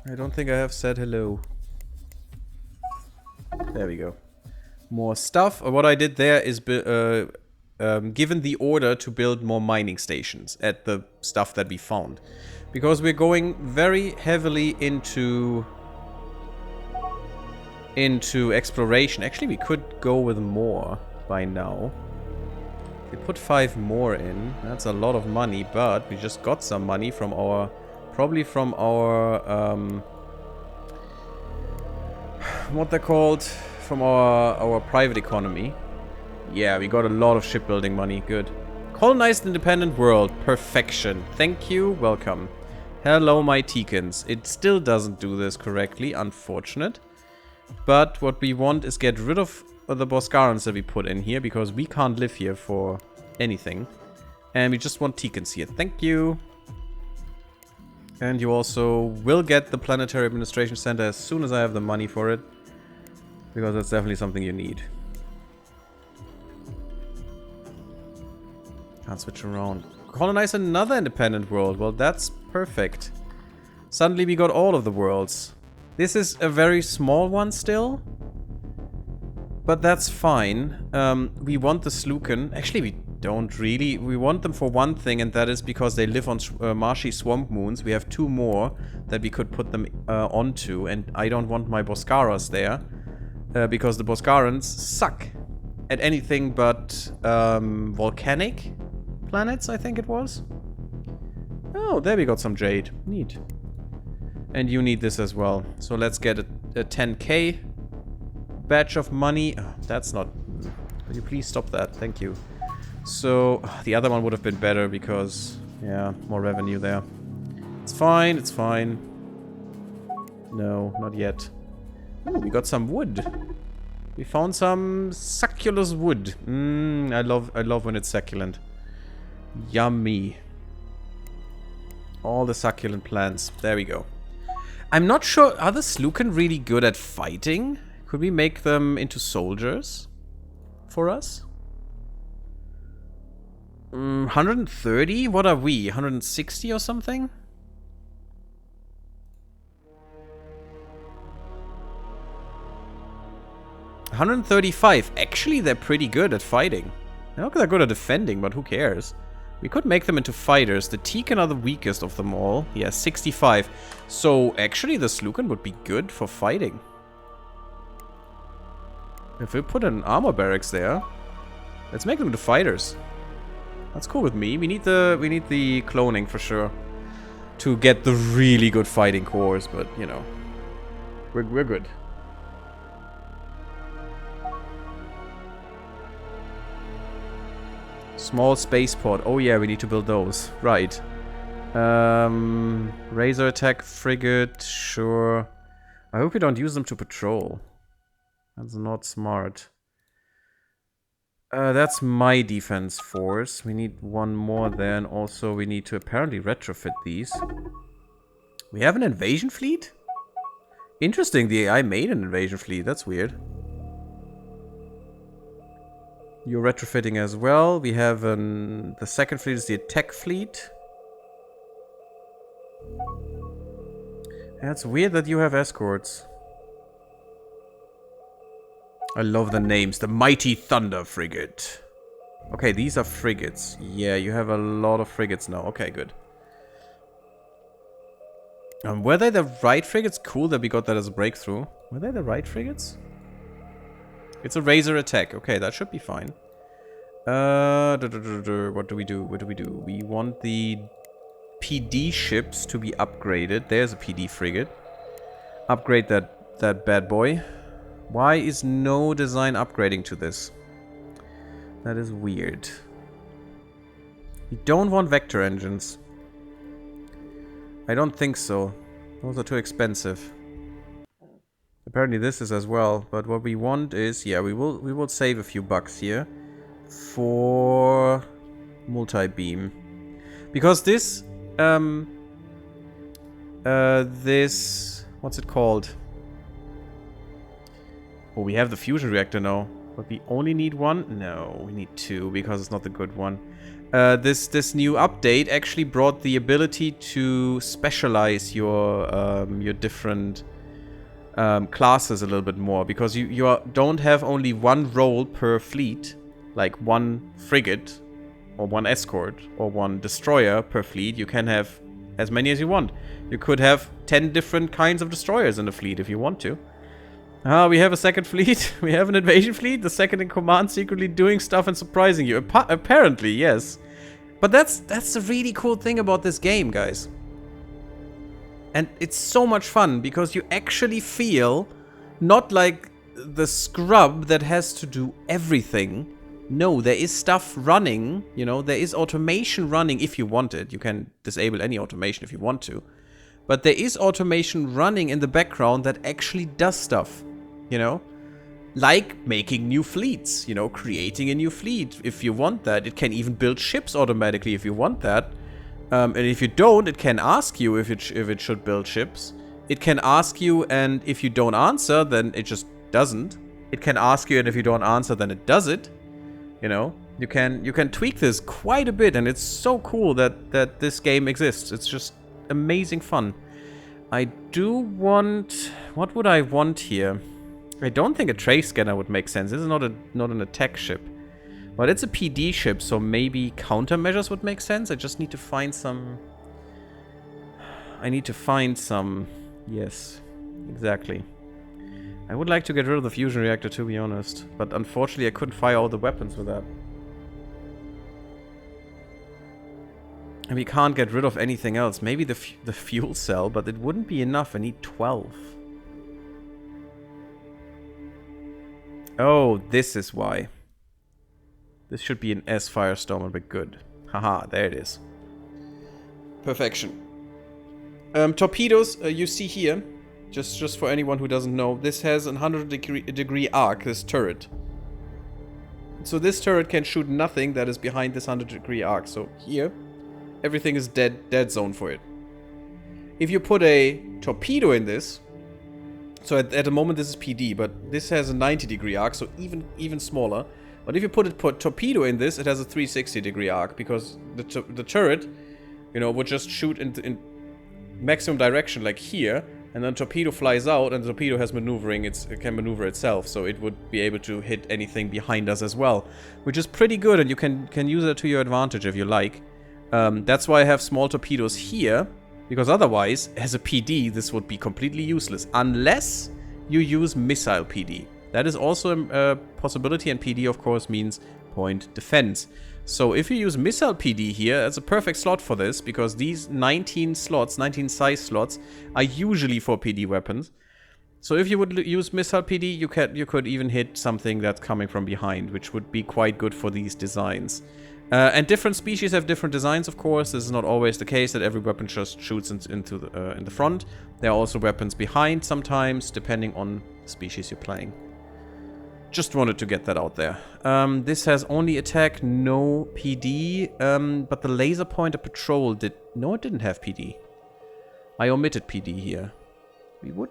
[SPEAKER 1] I don't think I have said hello. There we go. More stuff. What I did there is given the order to build more mining stations at the stuff that we found. Because we're going very heavily into exploration. Actually, we could go with more by now. We put 5 more in. That's a lot of money, but we just got some money from our... Probably from our... what they're called? From our private economy. Yeah, we got a lot of shipbuilding money. Good. Colonized independent world. Perfection. Thank you. Welcome. Hello, my Teekans. It still doesn't do this correctly. Unfortunate. But what we want is get rid of the Boskarans that we put in here, because we can't live here for anything. And we just want Teekans here. Thank you. And you also will get the Planetary Administration Center as soon as I have the money for it. Because that's definitely something you need. Can't switch around. Colonize another independent world. Well, that's perfect. Suddenly we got all of the worlds. This is a very small one still. But that's fine. We want the Slukan. Actually, we don't really. We want them for one thing, and that is because they live on marshy swamp moons. We have 2 more that we could put them onto, and I don't want my Boskaras there. Because the Boskarans suck at anything but volcanic planets, I think it was. Oh, there we got some jade. Neat. And you need this as well. So let's get a 10k batch of money. Oh, that's not... Will you please stop that? Thank you. So, the other one would have been better because... Yeah, more revenue there. It's fine, it's fine. No, not yet. Ooh, we got some wood. We found some succulent wood. I love when it's succulent. Yummy. All the succulent plants. There we go. I'm not sure. Are the Slukan really good at fighting? Could we make them into soldiers for us? 130? What are we? 160 or something? $135. Actually, they're pretty good at fighting. Not they're good at defending, but who cares? We could make them into fighters. The Teekan are the weakest of them all. Yeah, 65. So, actually, the Slukan would be good for fighting. If we put an armor barracks there, let's make them into fighters. That's cool with me. We need the cloning for sure to get the really good fighting cores, but you know, we're good. Small spaceport. Oh yeah, we need to build those. Right. Razor attack frigate. Sure. I hope we don't use them to patrol. That's not smart. That's my defense force. We need one more then. Also, we need to apparently retrofit these. We have an invasion fleet? Interesting, the AI made an invasion fleet. That's weird. You're retrofitting as well. We have the second fleet is the attack fleet. Yeah, it's weird that you have escorts. I love the names. The Mighty Thunder Frigate. Okay, these are frigates. Yeah, you have a lot of frigates now. Okay, good. Were they the right frigates? Cool that we got that as a breakthrough. Were they the right frigates? It's a razor attack. Okay, that should be fine. What do we do? What do we do? We want the PD ships to be upgraded. There's a PD frigate. Upgrade that bad boy. Why is no design upgrading to this? That is weird. We don't want vector engines. I don't think so. Those are too expensive. Apparently this is as well, but what we want is, yeah, we will save a few bucks here for multi-beam. Because this what's it called? Oh, we have the fusion reactor now. But we only need one? No, we need two because it's not the good one. This new update actually brought the ability to specialize your different classes a little bit more, because you don't have only one role per fleet, like one frigate or one escort or one destroyer per fleet. You can have as many as you want. You could have 10 different kinds of destroyers in the fleet if you want to. We have a second fleet. We have an invasion fleet. The second in command secretly doing stuff and surprising you. Apparently, yes. But that's the really cool thing about this game, guys. And it's so much fun because you actually feel not like the scrub that has to do everything. No, there is stuff running. You know, there is automation running if you want it. You can disable any automation if you want to. But there is automation running in the background that actually does stuff. You know, like making new fleets, you know, creating a new fleet if you want that. It can even build ships automatically if you want that. And if you don't, it can ask you if it should build ships. It can ask you, and if you don't answer, then it just doesn't. It can ask you, and if you don't answer, then it does it. You know, you can tweak this quite a bit, and it's so cool that this game exists. It's just amazing fun. I do want... What would I want here? I don't think a trace scanner would make sense. This is not an attack ship. But it's a PD ship, so maybe countermeasures would make sense. I just need to find some... Yes, exactly. I would like to get rid of the fusion reactor, to be honest. But unfortunately, I couldn't fire all the weapons with that. And we can't get rid of anything else. Maybe the fuel cell, but it wouldn't be enough. I need 12. Oh, this is why. This should be an S Firestorm, but good. Haha, there it is. Perfection. Torpedoes, you see here, just for anyone who doesn't know, this has a 100-degree arc, this turret. So this turret can shoot nothing that is behind this 100-degree arc. So here, everything is dead zone for it. If you put a torpedo in this, so at the moment this is PD, but this has a 90-degree arc, so even smaller. But if you put torpedo in this, it has a 360-degree arc, because the turret, you know, would just shoot in maximum direction, like here, and then torpedo flies out, and the torpedo has maneuvering. It can maneuver itself, so it would be able to hit anything behind us as well, which is pretty good, and you can use it to your advantage if you like. That's why I have small torpedoes here, because otherwise, as a PD, this would be completely useless, unless you use missile PD. That is also a possibility, and PD, of course, means point defense. So if you use missile PD here, it's a perfect slot for this, because these 19 size slots, are usually for PD weapons. So if you would use missile PD, you could even hit something that's coming from behind, which would be quite good for these designs. And different species have different designs, of course. This is not always the case that every weapon just shoots in the front. There are also weapons behind sometimes, depending on the species you're playing. Just wanted to get that out there. This has only attack, no PD, but the laser pointer patrol did... No, it didn't have PD. I omitted PD here. We would...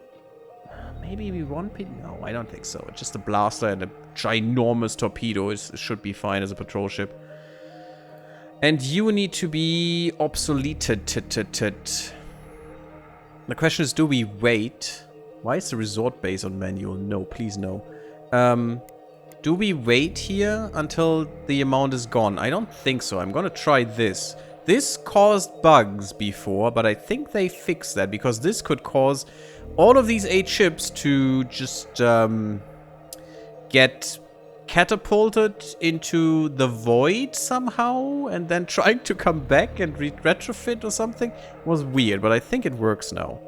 [SPEAKER 1] Maybe we want PD? No, I don't think so. It's just a blaster and a ginormous torpedo. It should be fine as a patrol ship. And you need to be obsoleted. The question is, do we wait? Why is the resort base on manual? No, please no. Do we wait here until the amount is gone? I don't think so. I'm gonna try this. This caused bugs before, but I think they fixed that, because this could cause all of these 8 ships to just get catapulted into the void somehow, and then trying to come back and retrofit or something. It was weird, but I think it works now.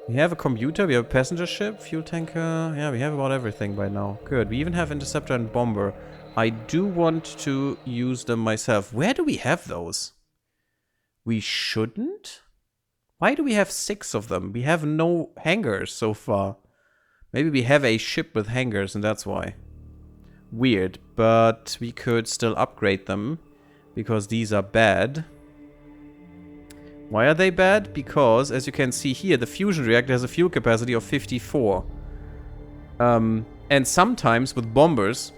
[SPEAKER 1] We have a commuter, we have a passenger ship, fuel tanker. Yeah, we have about everything by now. Good. We even have interceptor and bomber. I do want to use them myself. Where do we have those? We shouldn't? Why do we have 6 of them? We have no hangars so far. Maybe we have a ship with hangars and that's why. Weird, but we could still upgrade them, because these are bad. Why are they bad? Because, as you can see here, the fusion reactor has a fuel capacity of 54. And sometimes with bombers,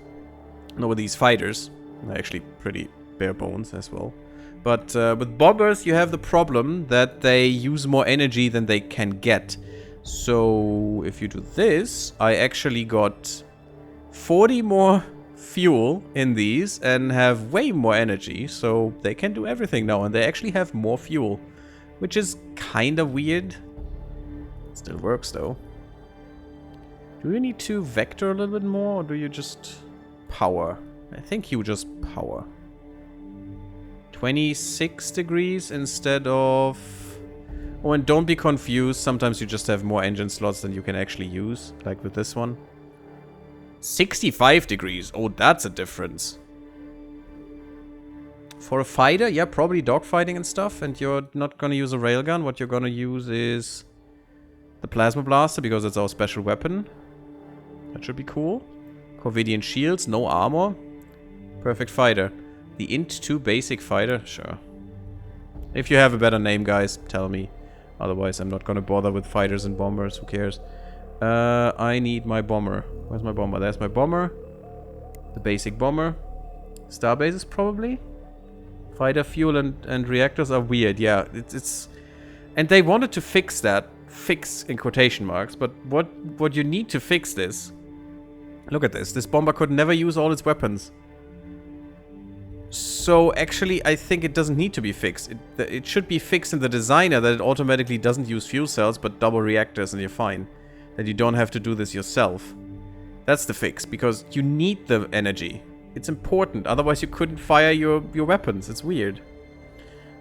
[SPEAKER 1] no, with these fighters, they're actually pretty bare bones as well. But with bombers, you have the problem that they use more energy than they can get. So if you do this, I actually got 40 more fuel in these and have way more energy. So they can do everything now, and they actually have more fuel, which is kind of weird. Still works though. Do you need to vector a little bit more, or do you just power? I think you just power. 26 degrees instead of... Oh, and don't be confused. Sometimes you just have more engine slots than you can actually use, like with this one. 65 degrees. Oh, that's a difference. For a fighter, yeah, probably dogfighting and stuff, and you're not gonna use a railgun. What you're gonna use is the plasma blaster, because it's our special weapon. That should be cool. Corvidian shields, no armor. Perfect fighter. The Int 2 basic fighter? Sure. If you have a better name, guys, tell me. Otherwise, I'm not gonna bother with fighters and bombers. Who cares? I need my bomber. Where's my bomber? There's my bomber. The basic bomber. Starbases, probably? Fighter fuel and reactors are weird. Yeah, it's... And they wanted to fix that. Fix in quotation marks. But what you need to fix this... Look at this. This bomber could never use all its weapons. So, actually, I think it doesn't need to be fixed. It should be fixed in the designer that it automatically doesn't use fuel cells, but double reactors, and you're fine. That you don't have to do this yourself. That's the fix, because you need the energy. It's important, otherwise you couldn't fire your weapons. It's weird.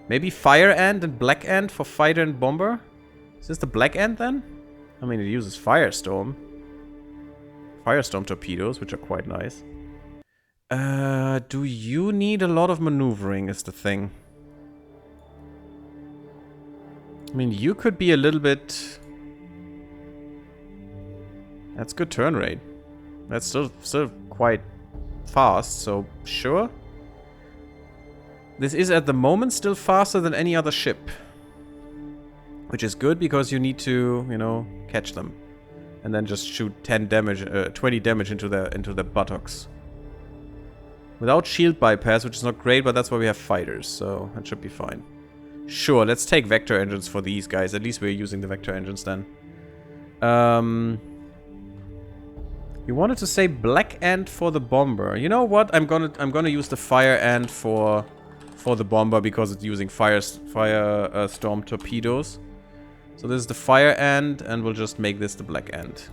[SPEAKER 1] Maybe Fire Ant and Black Ant for fighter and bomber? Is this the Black Ant, then? I mean, it uses Firestorm. Firestorm torpedoes, which are quite nice. Do you need a lot of maneuvering is the thing. I mean, you could be a little bit... That's good turn rate. That's still quite fast, so sure. This is at the moment still faster than any other ship. Which is good because you need to, you know, catch them. And then just shoot 10 damage, 20 damage into their buttocks. Without shield bypass, which is not great, but that's why we have fighters, so that should be fine. Sure, let's take vector engines for these guys. At least we're using the vector engines then. You wanted to say Black Ant for the bomber. You know what? I'm gonna use the Fire Ant for the bomber because it's using Firestorm torpedoes. So this is the Fire Ant, and we'll just make this the Black Ant.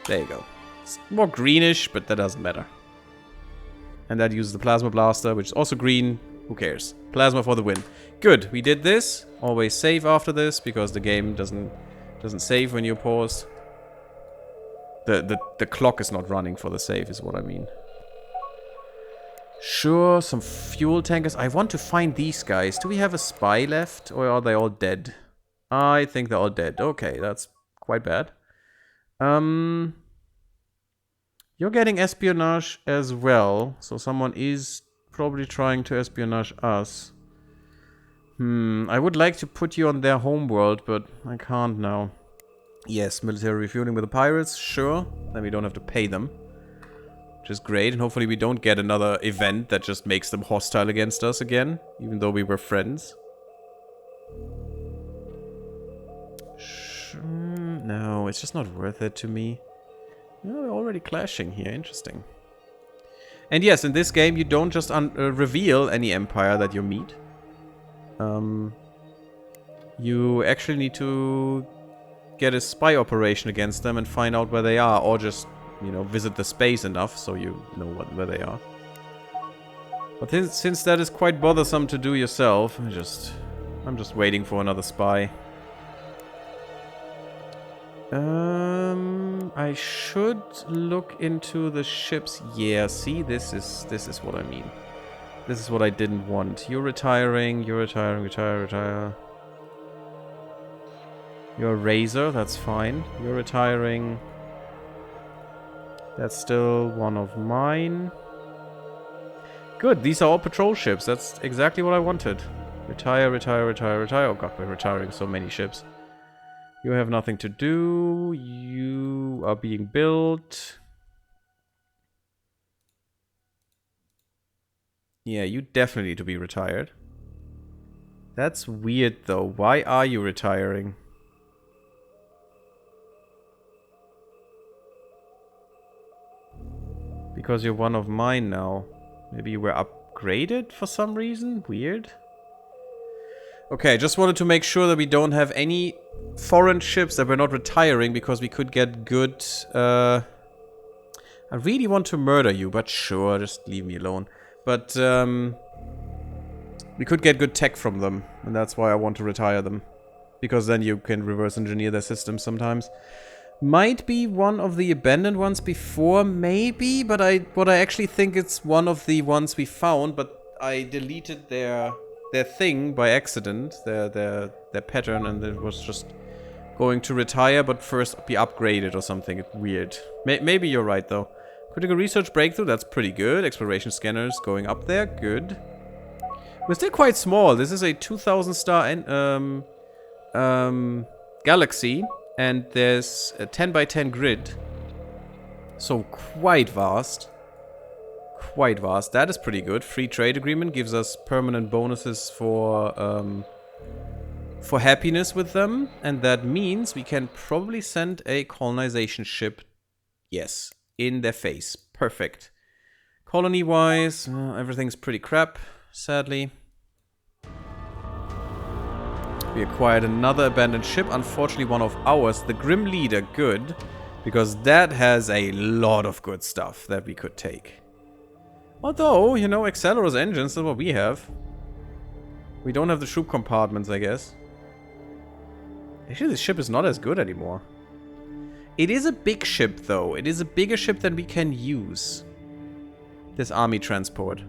[SPEAKER 1] There you go. It's more greenish, but that doesn't matter. And that uses the Plasma Blaster, which is also green. Who cares? Plasma for the win. Good, we did this. Always save after this, because the game doesn't save when you pause. The clock is not running for the save, is what I mean. Sure, some fuel tankers. I want to find these guys. Do we have a spy left, or are they all dead? I think they're all dead. Okay, that's quite bad. You're getting espionage as well, so someone is probably trying to espionage us. I would like to put you on their homeworld, but I can't now. Yes, military refueling with the pirates, sure. Then we don't have to pay them. Which is great, and hopefully we don't get another event that just makes them hostile against us again, even though we were friends. No, it's just not worth it to me. No, they're already clashing here, interesting. And yes, in this game you don't just reveal any empire that you meet. You actually need to get a spy operation against them and find out where they are, or just, you know, visit the space enough so you know where they are. But since that is quite bothersome to do yourself, I'm just waiting for another spy. I should look into the ships. Yeah, see, this is what I mean. This is what I didn't want. You're retiring, retire. You're a Razor, that's fine. You're retiring. That's still one of mine. Good, these are all patrol ships. That's exactly what I wanted. Retire. Oh god, we're retiring so many ships. You have nothing to do. You are being built. Yeah, you definitely need to be retired. That's weird, though. Why are you retiring? Because you're one of mine now. Maybe you were upgraded for some reason? Weird. Okay, just wanted to make sure that we don't have any foreign ships that we're not retiring, because we could get good... I really want to murder you, but sure, just leave me alone. But, we could get good tech from them, and that's why I want to retire them. Because then you can reverse engineer their systems sometimes. Might be one of the abandoned ones before, maybe, but what I actually think it's one of the ones we found, but I deleted their thing by accident, their pattern, and it was just going to retire, but first be upgraded or something. It's weird. Maybe you're right, though. Critical research breakthrough, that's pretty good. Exploration scanners going up there, good. We're still quite small. This is a 2,000 star galaxy, and there's a 10 by 10 grid. So quite vast. Quite vast. That is pretty good. Free trade agreement gives us permanent bonuses for happiness with them, and that means we can probably send a colonization ship. Yes, in their face. Perfect. Colony-wise, everything's pretty crap, sadly. We acquired another abandoned ship, unfortunately one of ours, the Grim Leader, good, because that has a lot of good stuff that we could take. Although, you know, Accelerus engines is what we have. We don't have the troop compartments, I guess. Actually, this ship is not as good anymore. It is a big ship, though. It is a bigger ship than we can use. This army transport.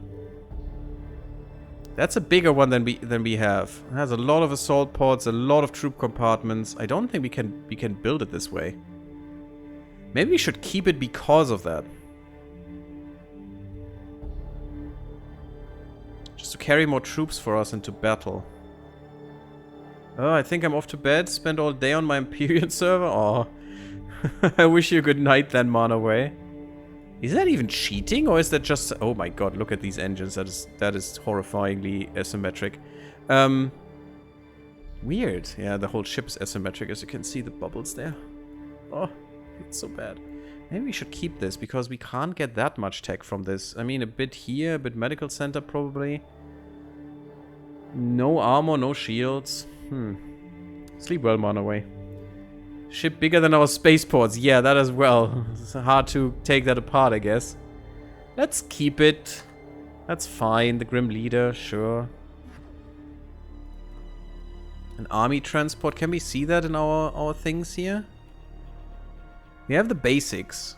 [SPEAKER 1] That's a bigger one than we have. It has a lot of assault pods, a lot of troop compartments. I don't think we can build it this way. Maybe we should keep it because of that. Just to carry more troops for us into battle. Oh, I think I'm off to bed. Spent all day on my Empyrean server. Oh, I wish you a good night then, Manaway. Is that even cheating, or is that just... Oh my god, look at these engines. That is horrifyingly asymmetric. Weird. Yeah, the whole ship is asymmetric, as you can see the bubbles there. Oh, it's so bad. Maybe we should keep this, because we can't get that much tech from this. I mean, a bit here, a bit medical center probably. No armor, no shields. Sleep well, Manaway. Ship bigger than our spaceports. Yeah, that as well. It's hard to take that apart, I guess. Let's keep it. That's fine. The Grim Leader, sure. An army transport. Can we see that in our things here? We have the basics.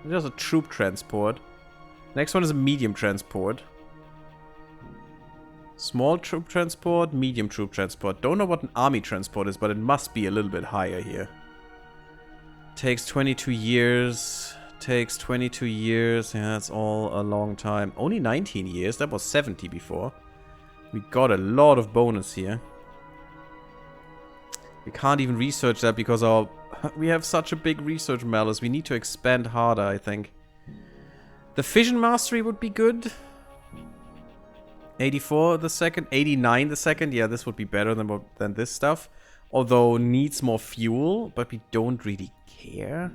[SPEAKER 1] There's a troop transport. Next one is a medium transport. Small troop transport, medium troop transport. Don't know what an army transport is, but it must be a little bit higher here. Takes 22 years. Takes 22 years. Yeah, that's all a long time. Only 19 years. That was 70 before. We got a lot of bonus here. We can't even research that because we have such a big research malus. We need to expand harder, I think. The fission mastery would be good. 84 the second. 89 the second. Yeah, this would be better than this stuff. Although needs more fuel, but we don't really care.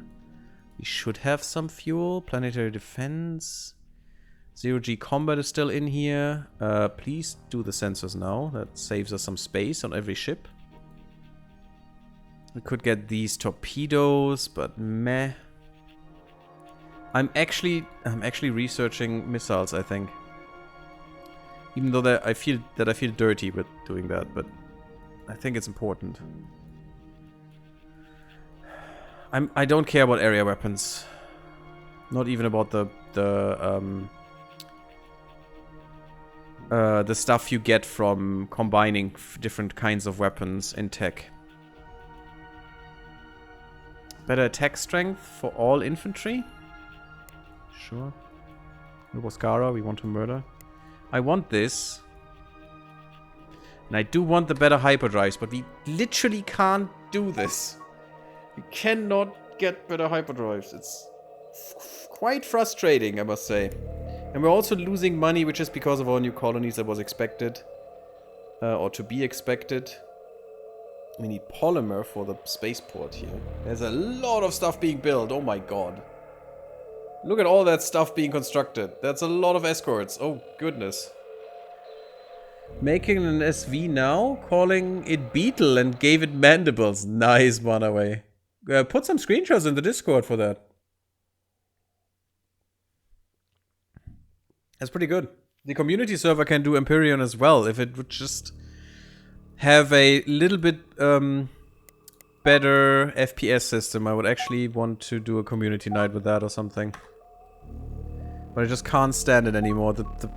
[SPEAKER 1] We should have some fuel. Planetary defense. 0G combat is still in here. Please do the sensors now. That saves us some space on every ship. We could get these torpedoes, but meh. I'm actually researching missiles, I think. Even though I feel dirty with doing that, but I think it's important. I don't care about area weapons. Not even about the stuff you get from combining different kinds of weapons in tech. Better attack strength for all infantry? Sure. Boskaran, we want to murder. I want this. And I do want the better hyperdrives, but we literally can't do this. We cannot get better hyperdrives. It's quite frustrating, I must say. And we're also losing money, which is because of our new colonies that was expected. Or to be expected. We need polymer for the spaceport here. There's a lot of stuff being built. Oh my god. Look at all that stuff being constructed. That's a lot of escorts. Oh goodness. Making an SV now, calling it Beetle and gave it mandibles. Nice, Manaway. Put some screenshots in the Discord for that. That's pretty good. The community server can do Empyrean as well, if it would just have a little bit better FPS system. I would actually want to do a community night with that or something. But I just can't stand it anymore. The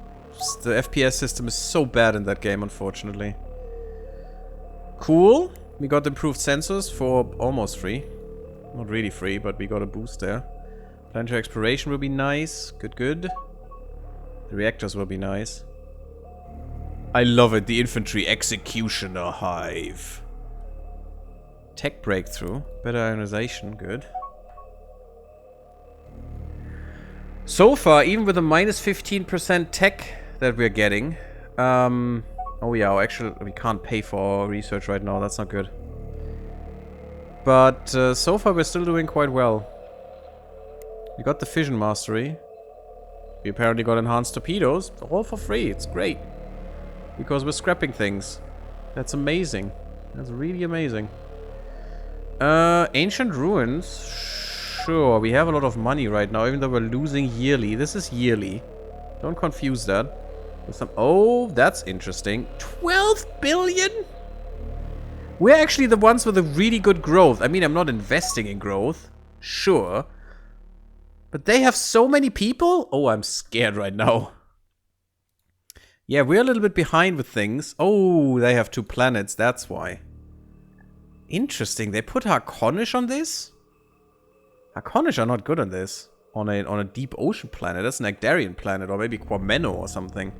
[SPEAKER 1] FPS system is so bad in that game, unfortunately. Cool. We got improved sensors for almost free. Not really free, but we got a boost there. Planetary exploration will be nice. Good, good. The reactors will be nice. I love it. The infantry executioner hive. Tech breakthrough. Better ionization. Good. So far, even with a minus 15% tech that we're getting. Oh yeah, actually we can't pay for our research right now. That's not good. But so far we're still doing quite well. We got the fission mastery. We apparently got enhanced torpedoes. All for free. It's great. Because we're scrapping things. That's amazing. That's really amazing. Ancient ruins. Sure, we have a lot of money right now, even though we're losing yearly. This is yearly. Don't confuse that with some... Oh, that's interesting. 12 billion? We're actually the ones with a really good growth. I mean, I'm not investing in growth. Sure. But they have so many people? Oh, I'm scared right now. Yeah, we're a little bit behind with things. Oh, they have 2 planets. That's why. Interesting. They put Harkonish on this? Harkonish are not good on this. On a deep ocean planet. That's an Agdarian planet. Or maybe Quameno or something.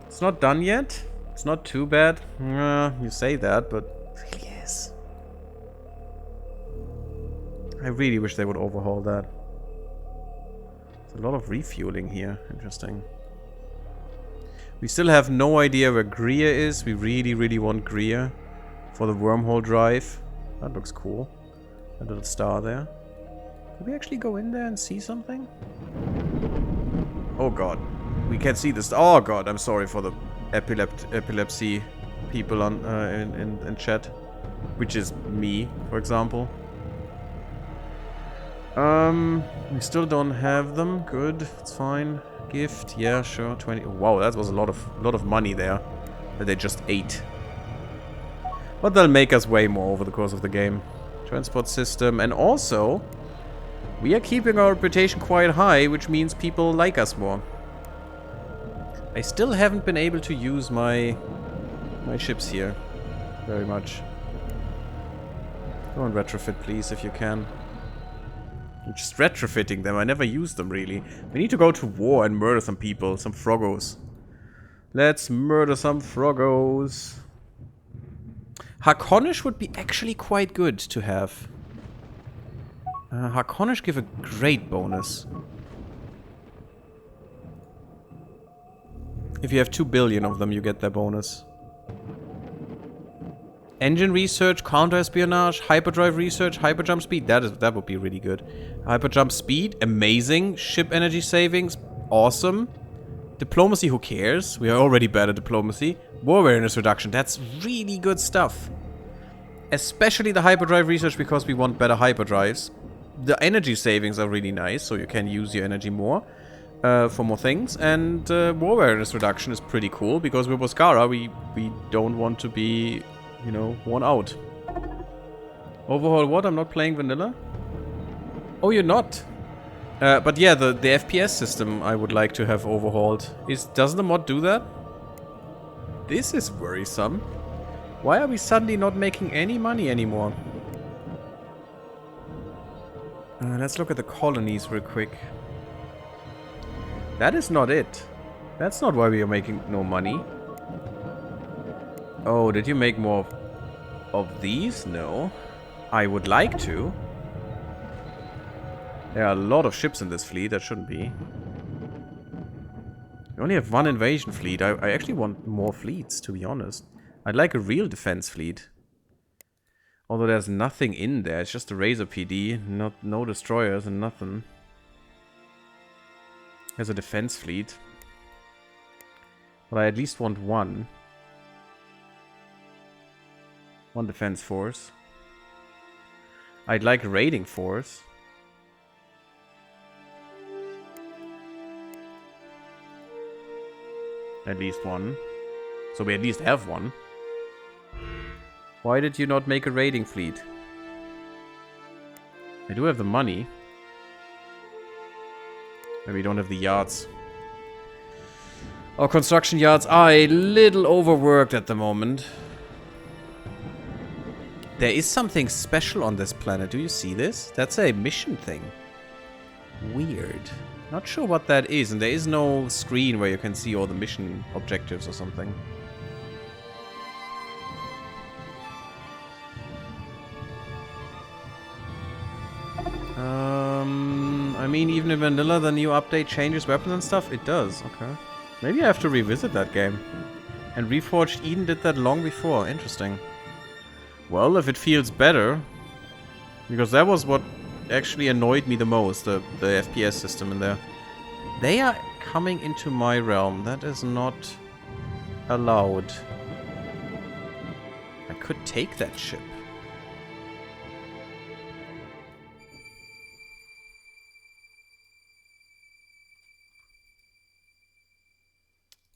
[SPEAKER 1] It's not done yet. It's not too bad. You say that, but it really is. I really wish they would overhaul that. There's a lot of refueling here. Interesting. We still have no idea where Greer is. We really, really want Greer for the wormhole drive. That looks cool. A little star there. Can we actually go in there and see something? Oh god. We can't see this. Oh god, I'm sorry for the epilepsy people on in chat. Which is me, for example. We still don't have them. Good, it's fine. Gift, yeah, sure. 20. Wow, that was a lot of money there that they just ate. But they'll make us way more over the course of the game. Transport system, and also we are keeping our reputation quite high, which means people like us more. I still haven't been able to use my ships here very much. Go and retrofit, please, if you can. I'm just retrofitting them. I never use them, really. We need to go to war and murder some people. Some Froggos. Let's murder some Froggos. Harkonish would be actually quite good to have. Harkonish give a great bonus. If you have 2 billion of them, you get their bonus. Engine research, counter-espionage, hyperdrive research, hyperjump speed. That would be really good. Hyperjump speed, amazing. Ship energy savings, awesome. Diplomacy, who cares? We are already bad at diplomacy. War awareness reduction, that's really good stuff. Especially the hyperdrive research, because we want better hyperdrives. The energy savings are really nice, so you can use your energy more for more things. And war awareness reduction is pretty cool, because with Boskaran, we don't want to be... you know, worn out. Overhaul what? I'm not playing vanilla? Oh, you're not? But yeah, the FPS system I would like to have overhauled. Doesn't the mod do that? This is worrisome. Why are we suddenly not making any money anymore? Let's look at the colonies real quick. That is not it. That's not why we are making no money. Oh, did you make more Of these? No. I would like to. There are a lot of ships in this fleet. That shouldn't be. We only have one invasion fleet. I actually want more fleets, to be honest. I'd like a real defense fleet. Although there's nothing in there. It's just a Razor PD. No destroyers and nothing. There's a defense fleet. But I at least want one. One defense force. I'd like a raiding force. At least one. So we at least have one. Why did you not make a raiding fleet? I do have the money. Maybe we don't have the yards. Our construction yards are a little overworked at the moment. There is something special on this planet. Do you see this? That's a mission thing. Weird. Not sure what that is. And there is no screen where you can see all the mission objectives or something. I mean, even in vanilla, the new update changes weapons and stuff? It does. Okay. Maybe I have to revisit that game. And Reforged Eden did that long before. Interesting. Well, if it feels better. Because that was what actually annoyed me the most. The FPS system in there. They are coming into my realm. That is not allowed. I could take that ship.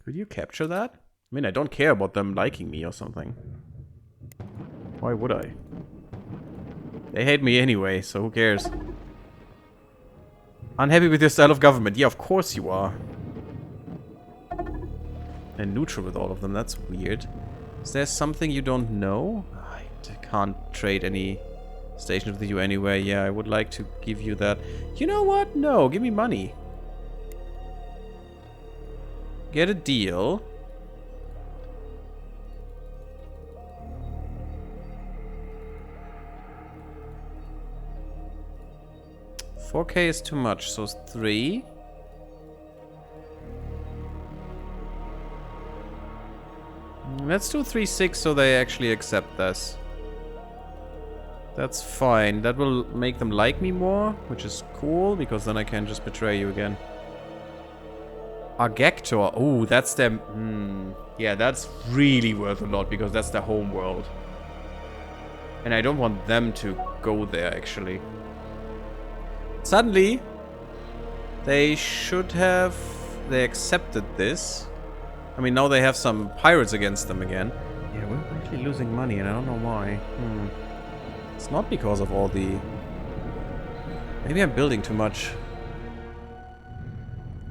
[SPEAKER 1] Could you capture that? I mean, I don't care about them liking me or something. Why would I? They hate me anyway, so who cares? Unhappy with your style of government? Yeah, of course you are. And neutral with all of them, that's weird. Is there something you don't know? I can't trade any stations with you anyway. Yeah, I would like to give you that. You know what? No, give me money. Get a deal. $4K is too much, so 3. Let's do 3.6 so they actually accept this. That's fine. That will make them like me more, which is cool, because then I can just betray you again. Argector. Oh, that's their... Yeah, that's really worth a lot, because that's their home world. And I don't want them to go there, actually. Suddenly, they should have... They accepted this. I mean, now they have some pirates against them again. Yeah, we're actually losing money, and I don't know why. It's not because of all the... Maybe I'm building too much.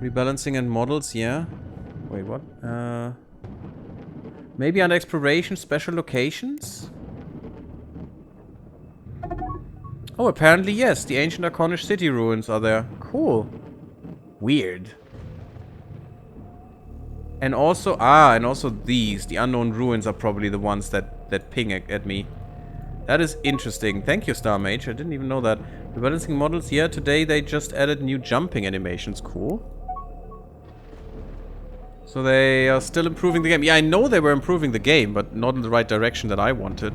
[SPEAKER 1] Rebalancing and models, yeah. Wait, what? Maybe on exploration, special locations? Oh, apparently yes. The ancient Arconish city ruins are there. Cool. Weird. And also, and also these. The unknown ruins are probably the ones that ping at me. That is interesting. Thank you, Star Mage. I didn't even know that. Rebalancing models, yeah. Today they just added new jumping animations. Cool. So they are still improving the game. Yeah, I know they were improving the game, but not in the right direction that I wanted.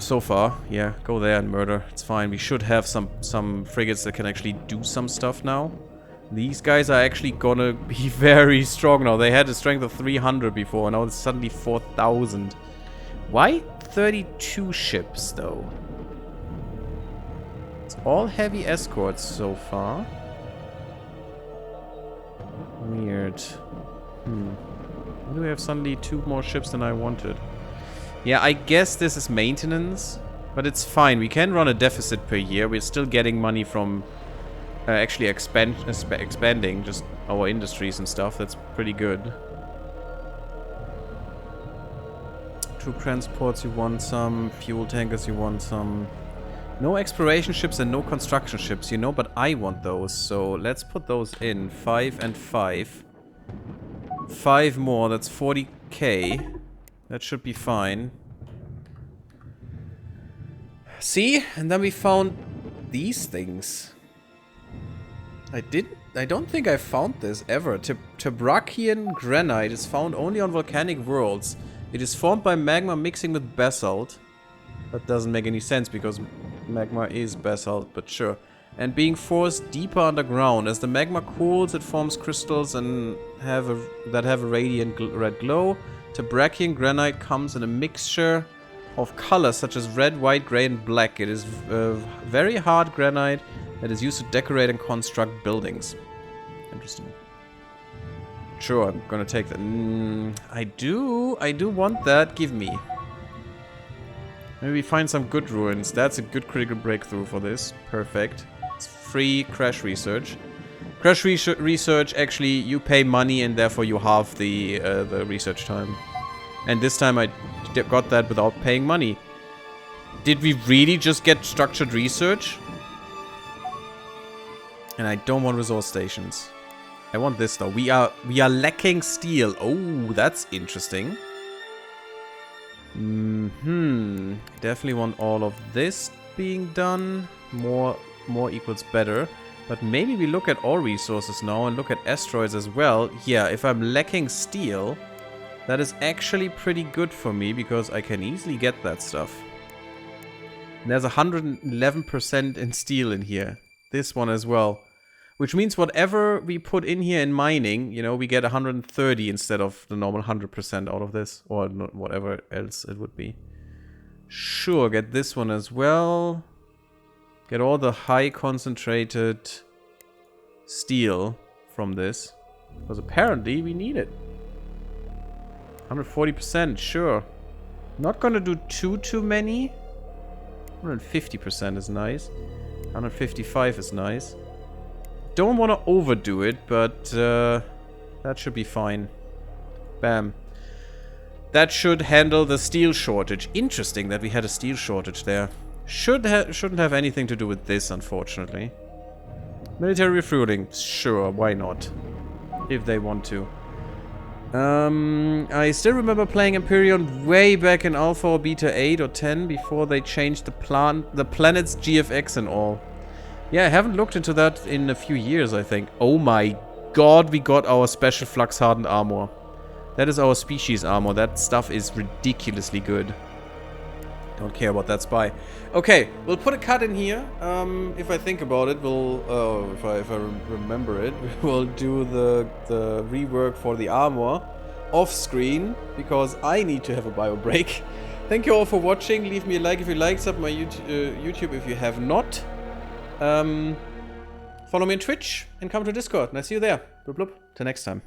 [SPEAKER 1] So far. Yeah, go there and murder. It's fine. We should have some frigates that can actually do some stuff now. These guys are actually gonna be very strong now. They had a strength of 300 before, now it's suddenly 4,000. Why 32 ships, though? It's all heavy escorts so far. Weird. Why do we have suddenly 2 more ships than I wanted? Yeah, I guess this is maintenance, but it's fine. We can run a deficit per year. We're still getting money from actually expanding just our industries and stuff. That's pretty good. Troop transports, you want some. Fuel tankers, you want some. No exploration ships and no construction ships, you know, but I want those. So let's put those in. 5 and 5. 5 more, that's 40k. That should be fine. See? And then we found these things. I don't think I found this ever. Tabrakian granite is found only on volcanic worlds. It is formed by magma mixing with basalt. That doesn't make any sense because magma is basalt, but sure. And being forced deeper underground. As the magma cools, it forms crystals and that have a radiant red glow. Tabrakian granite comes in a mixture of colors such as red, white, grey and black. It is very hard granite that is used to decorate and construct buildings. Interesting. Sure, I'm gonna take that. I do want that. Give me. Maybe find some good ruins. That's a good critical breakthrough for this. Perfect. It's free crash research. Crash research, actually, you pay money and therefore you halve the research time. And this time I got that without paying money. Did we really just get structured research? And I don't want resource stations. I want this though. We are lacking steel. Oh, that's interesting. Definitely want all of this being done. More equals better. But maybe we look at all resources now and look at asteroids as well. Yeah, if I'm lacking steel, that is actually pretty good for me because I can easily get that stuff. And there's 111% in steel in here. This one as well. Which means whatever we put in here in mining, you know, we get 130 instead of the normal 100% out of this. Or whatever else it would be. Sure, get this one as well. Get all the high concentrated steel from this. Because apparently we need it. 140%, sure. Not gonna do too many. 150% is nice. 155 is nice. Don't want to overdo it, but that should be fine. Bam. That should handle the steel shortage. Interesting that we had a steel shortage there. Shouldn't have anything to do with this, unfortunately. Military refueling. Sure, why not? If they want to. I still remember playing Empyrean way back in Alpha or Beta 8 or 10 before they changed the planet's GFX and all. Yeah, I haven't looked into that in a few years, I think. Oh my god, we got our special flux hardened armor. That is our species armor. That stuff is ridiculously good. Don't care about that spy. Okay, we'll put a cut in here. If I think about it, we'll... if I remember it, we'll do the rework for the armor off screen, because I need to have a bio break. Thank you all for watching. Leave me a like if you liked, sub my YouTube if you have not. Follow me on Twitch and come to Discord, and I see you there. Bloop bloop. Till next time.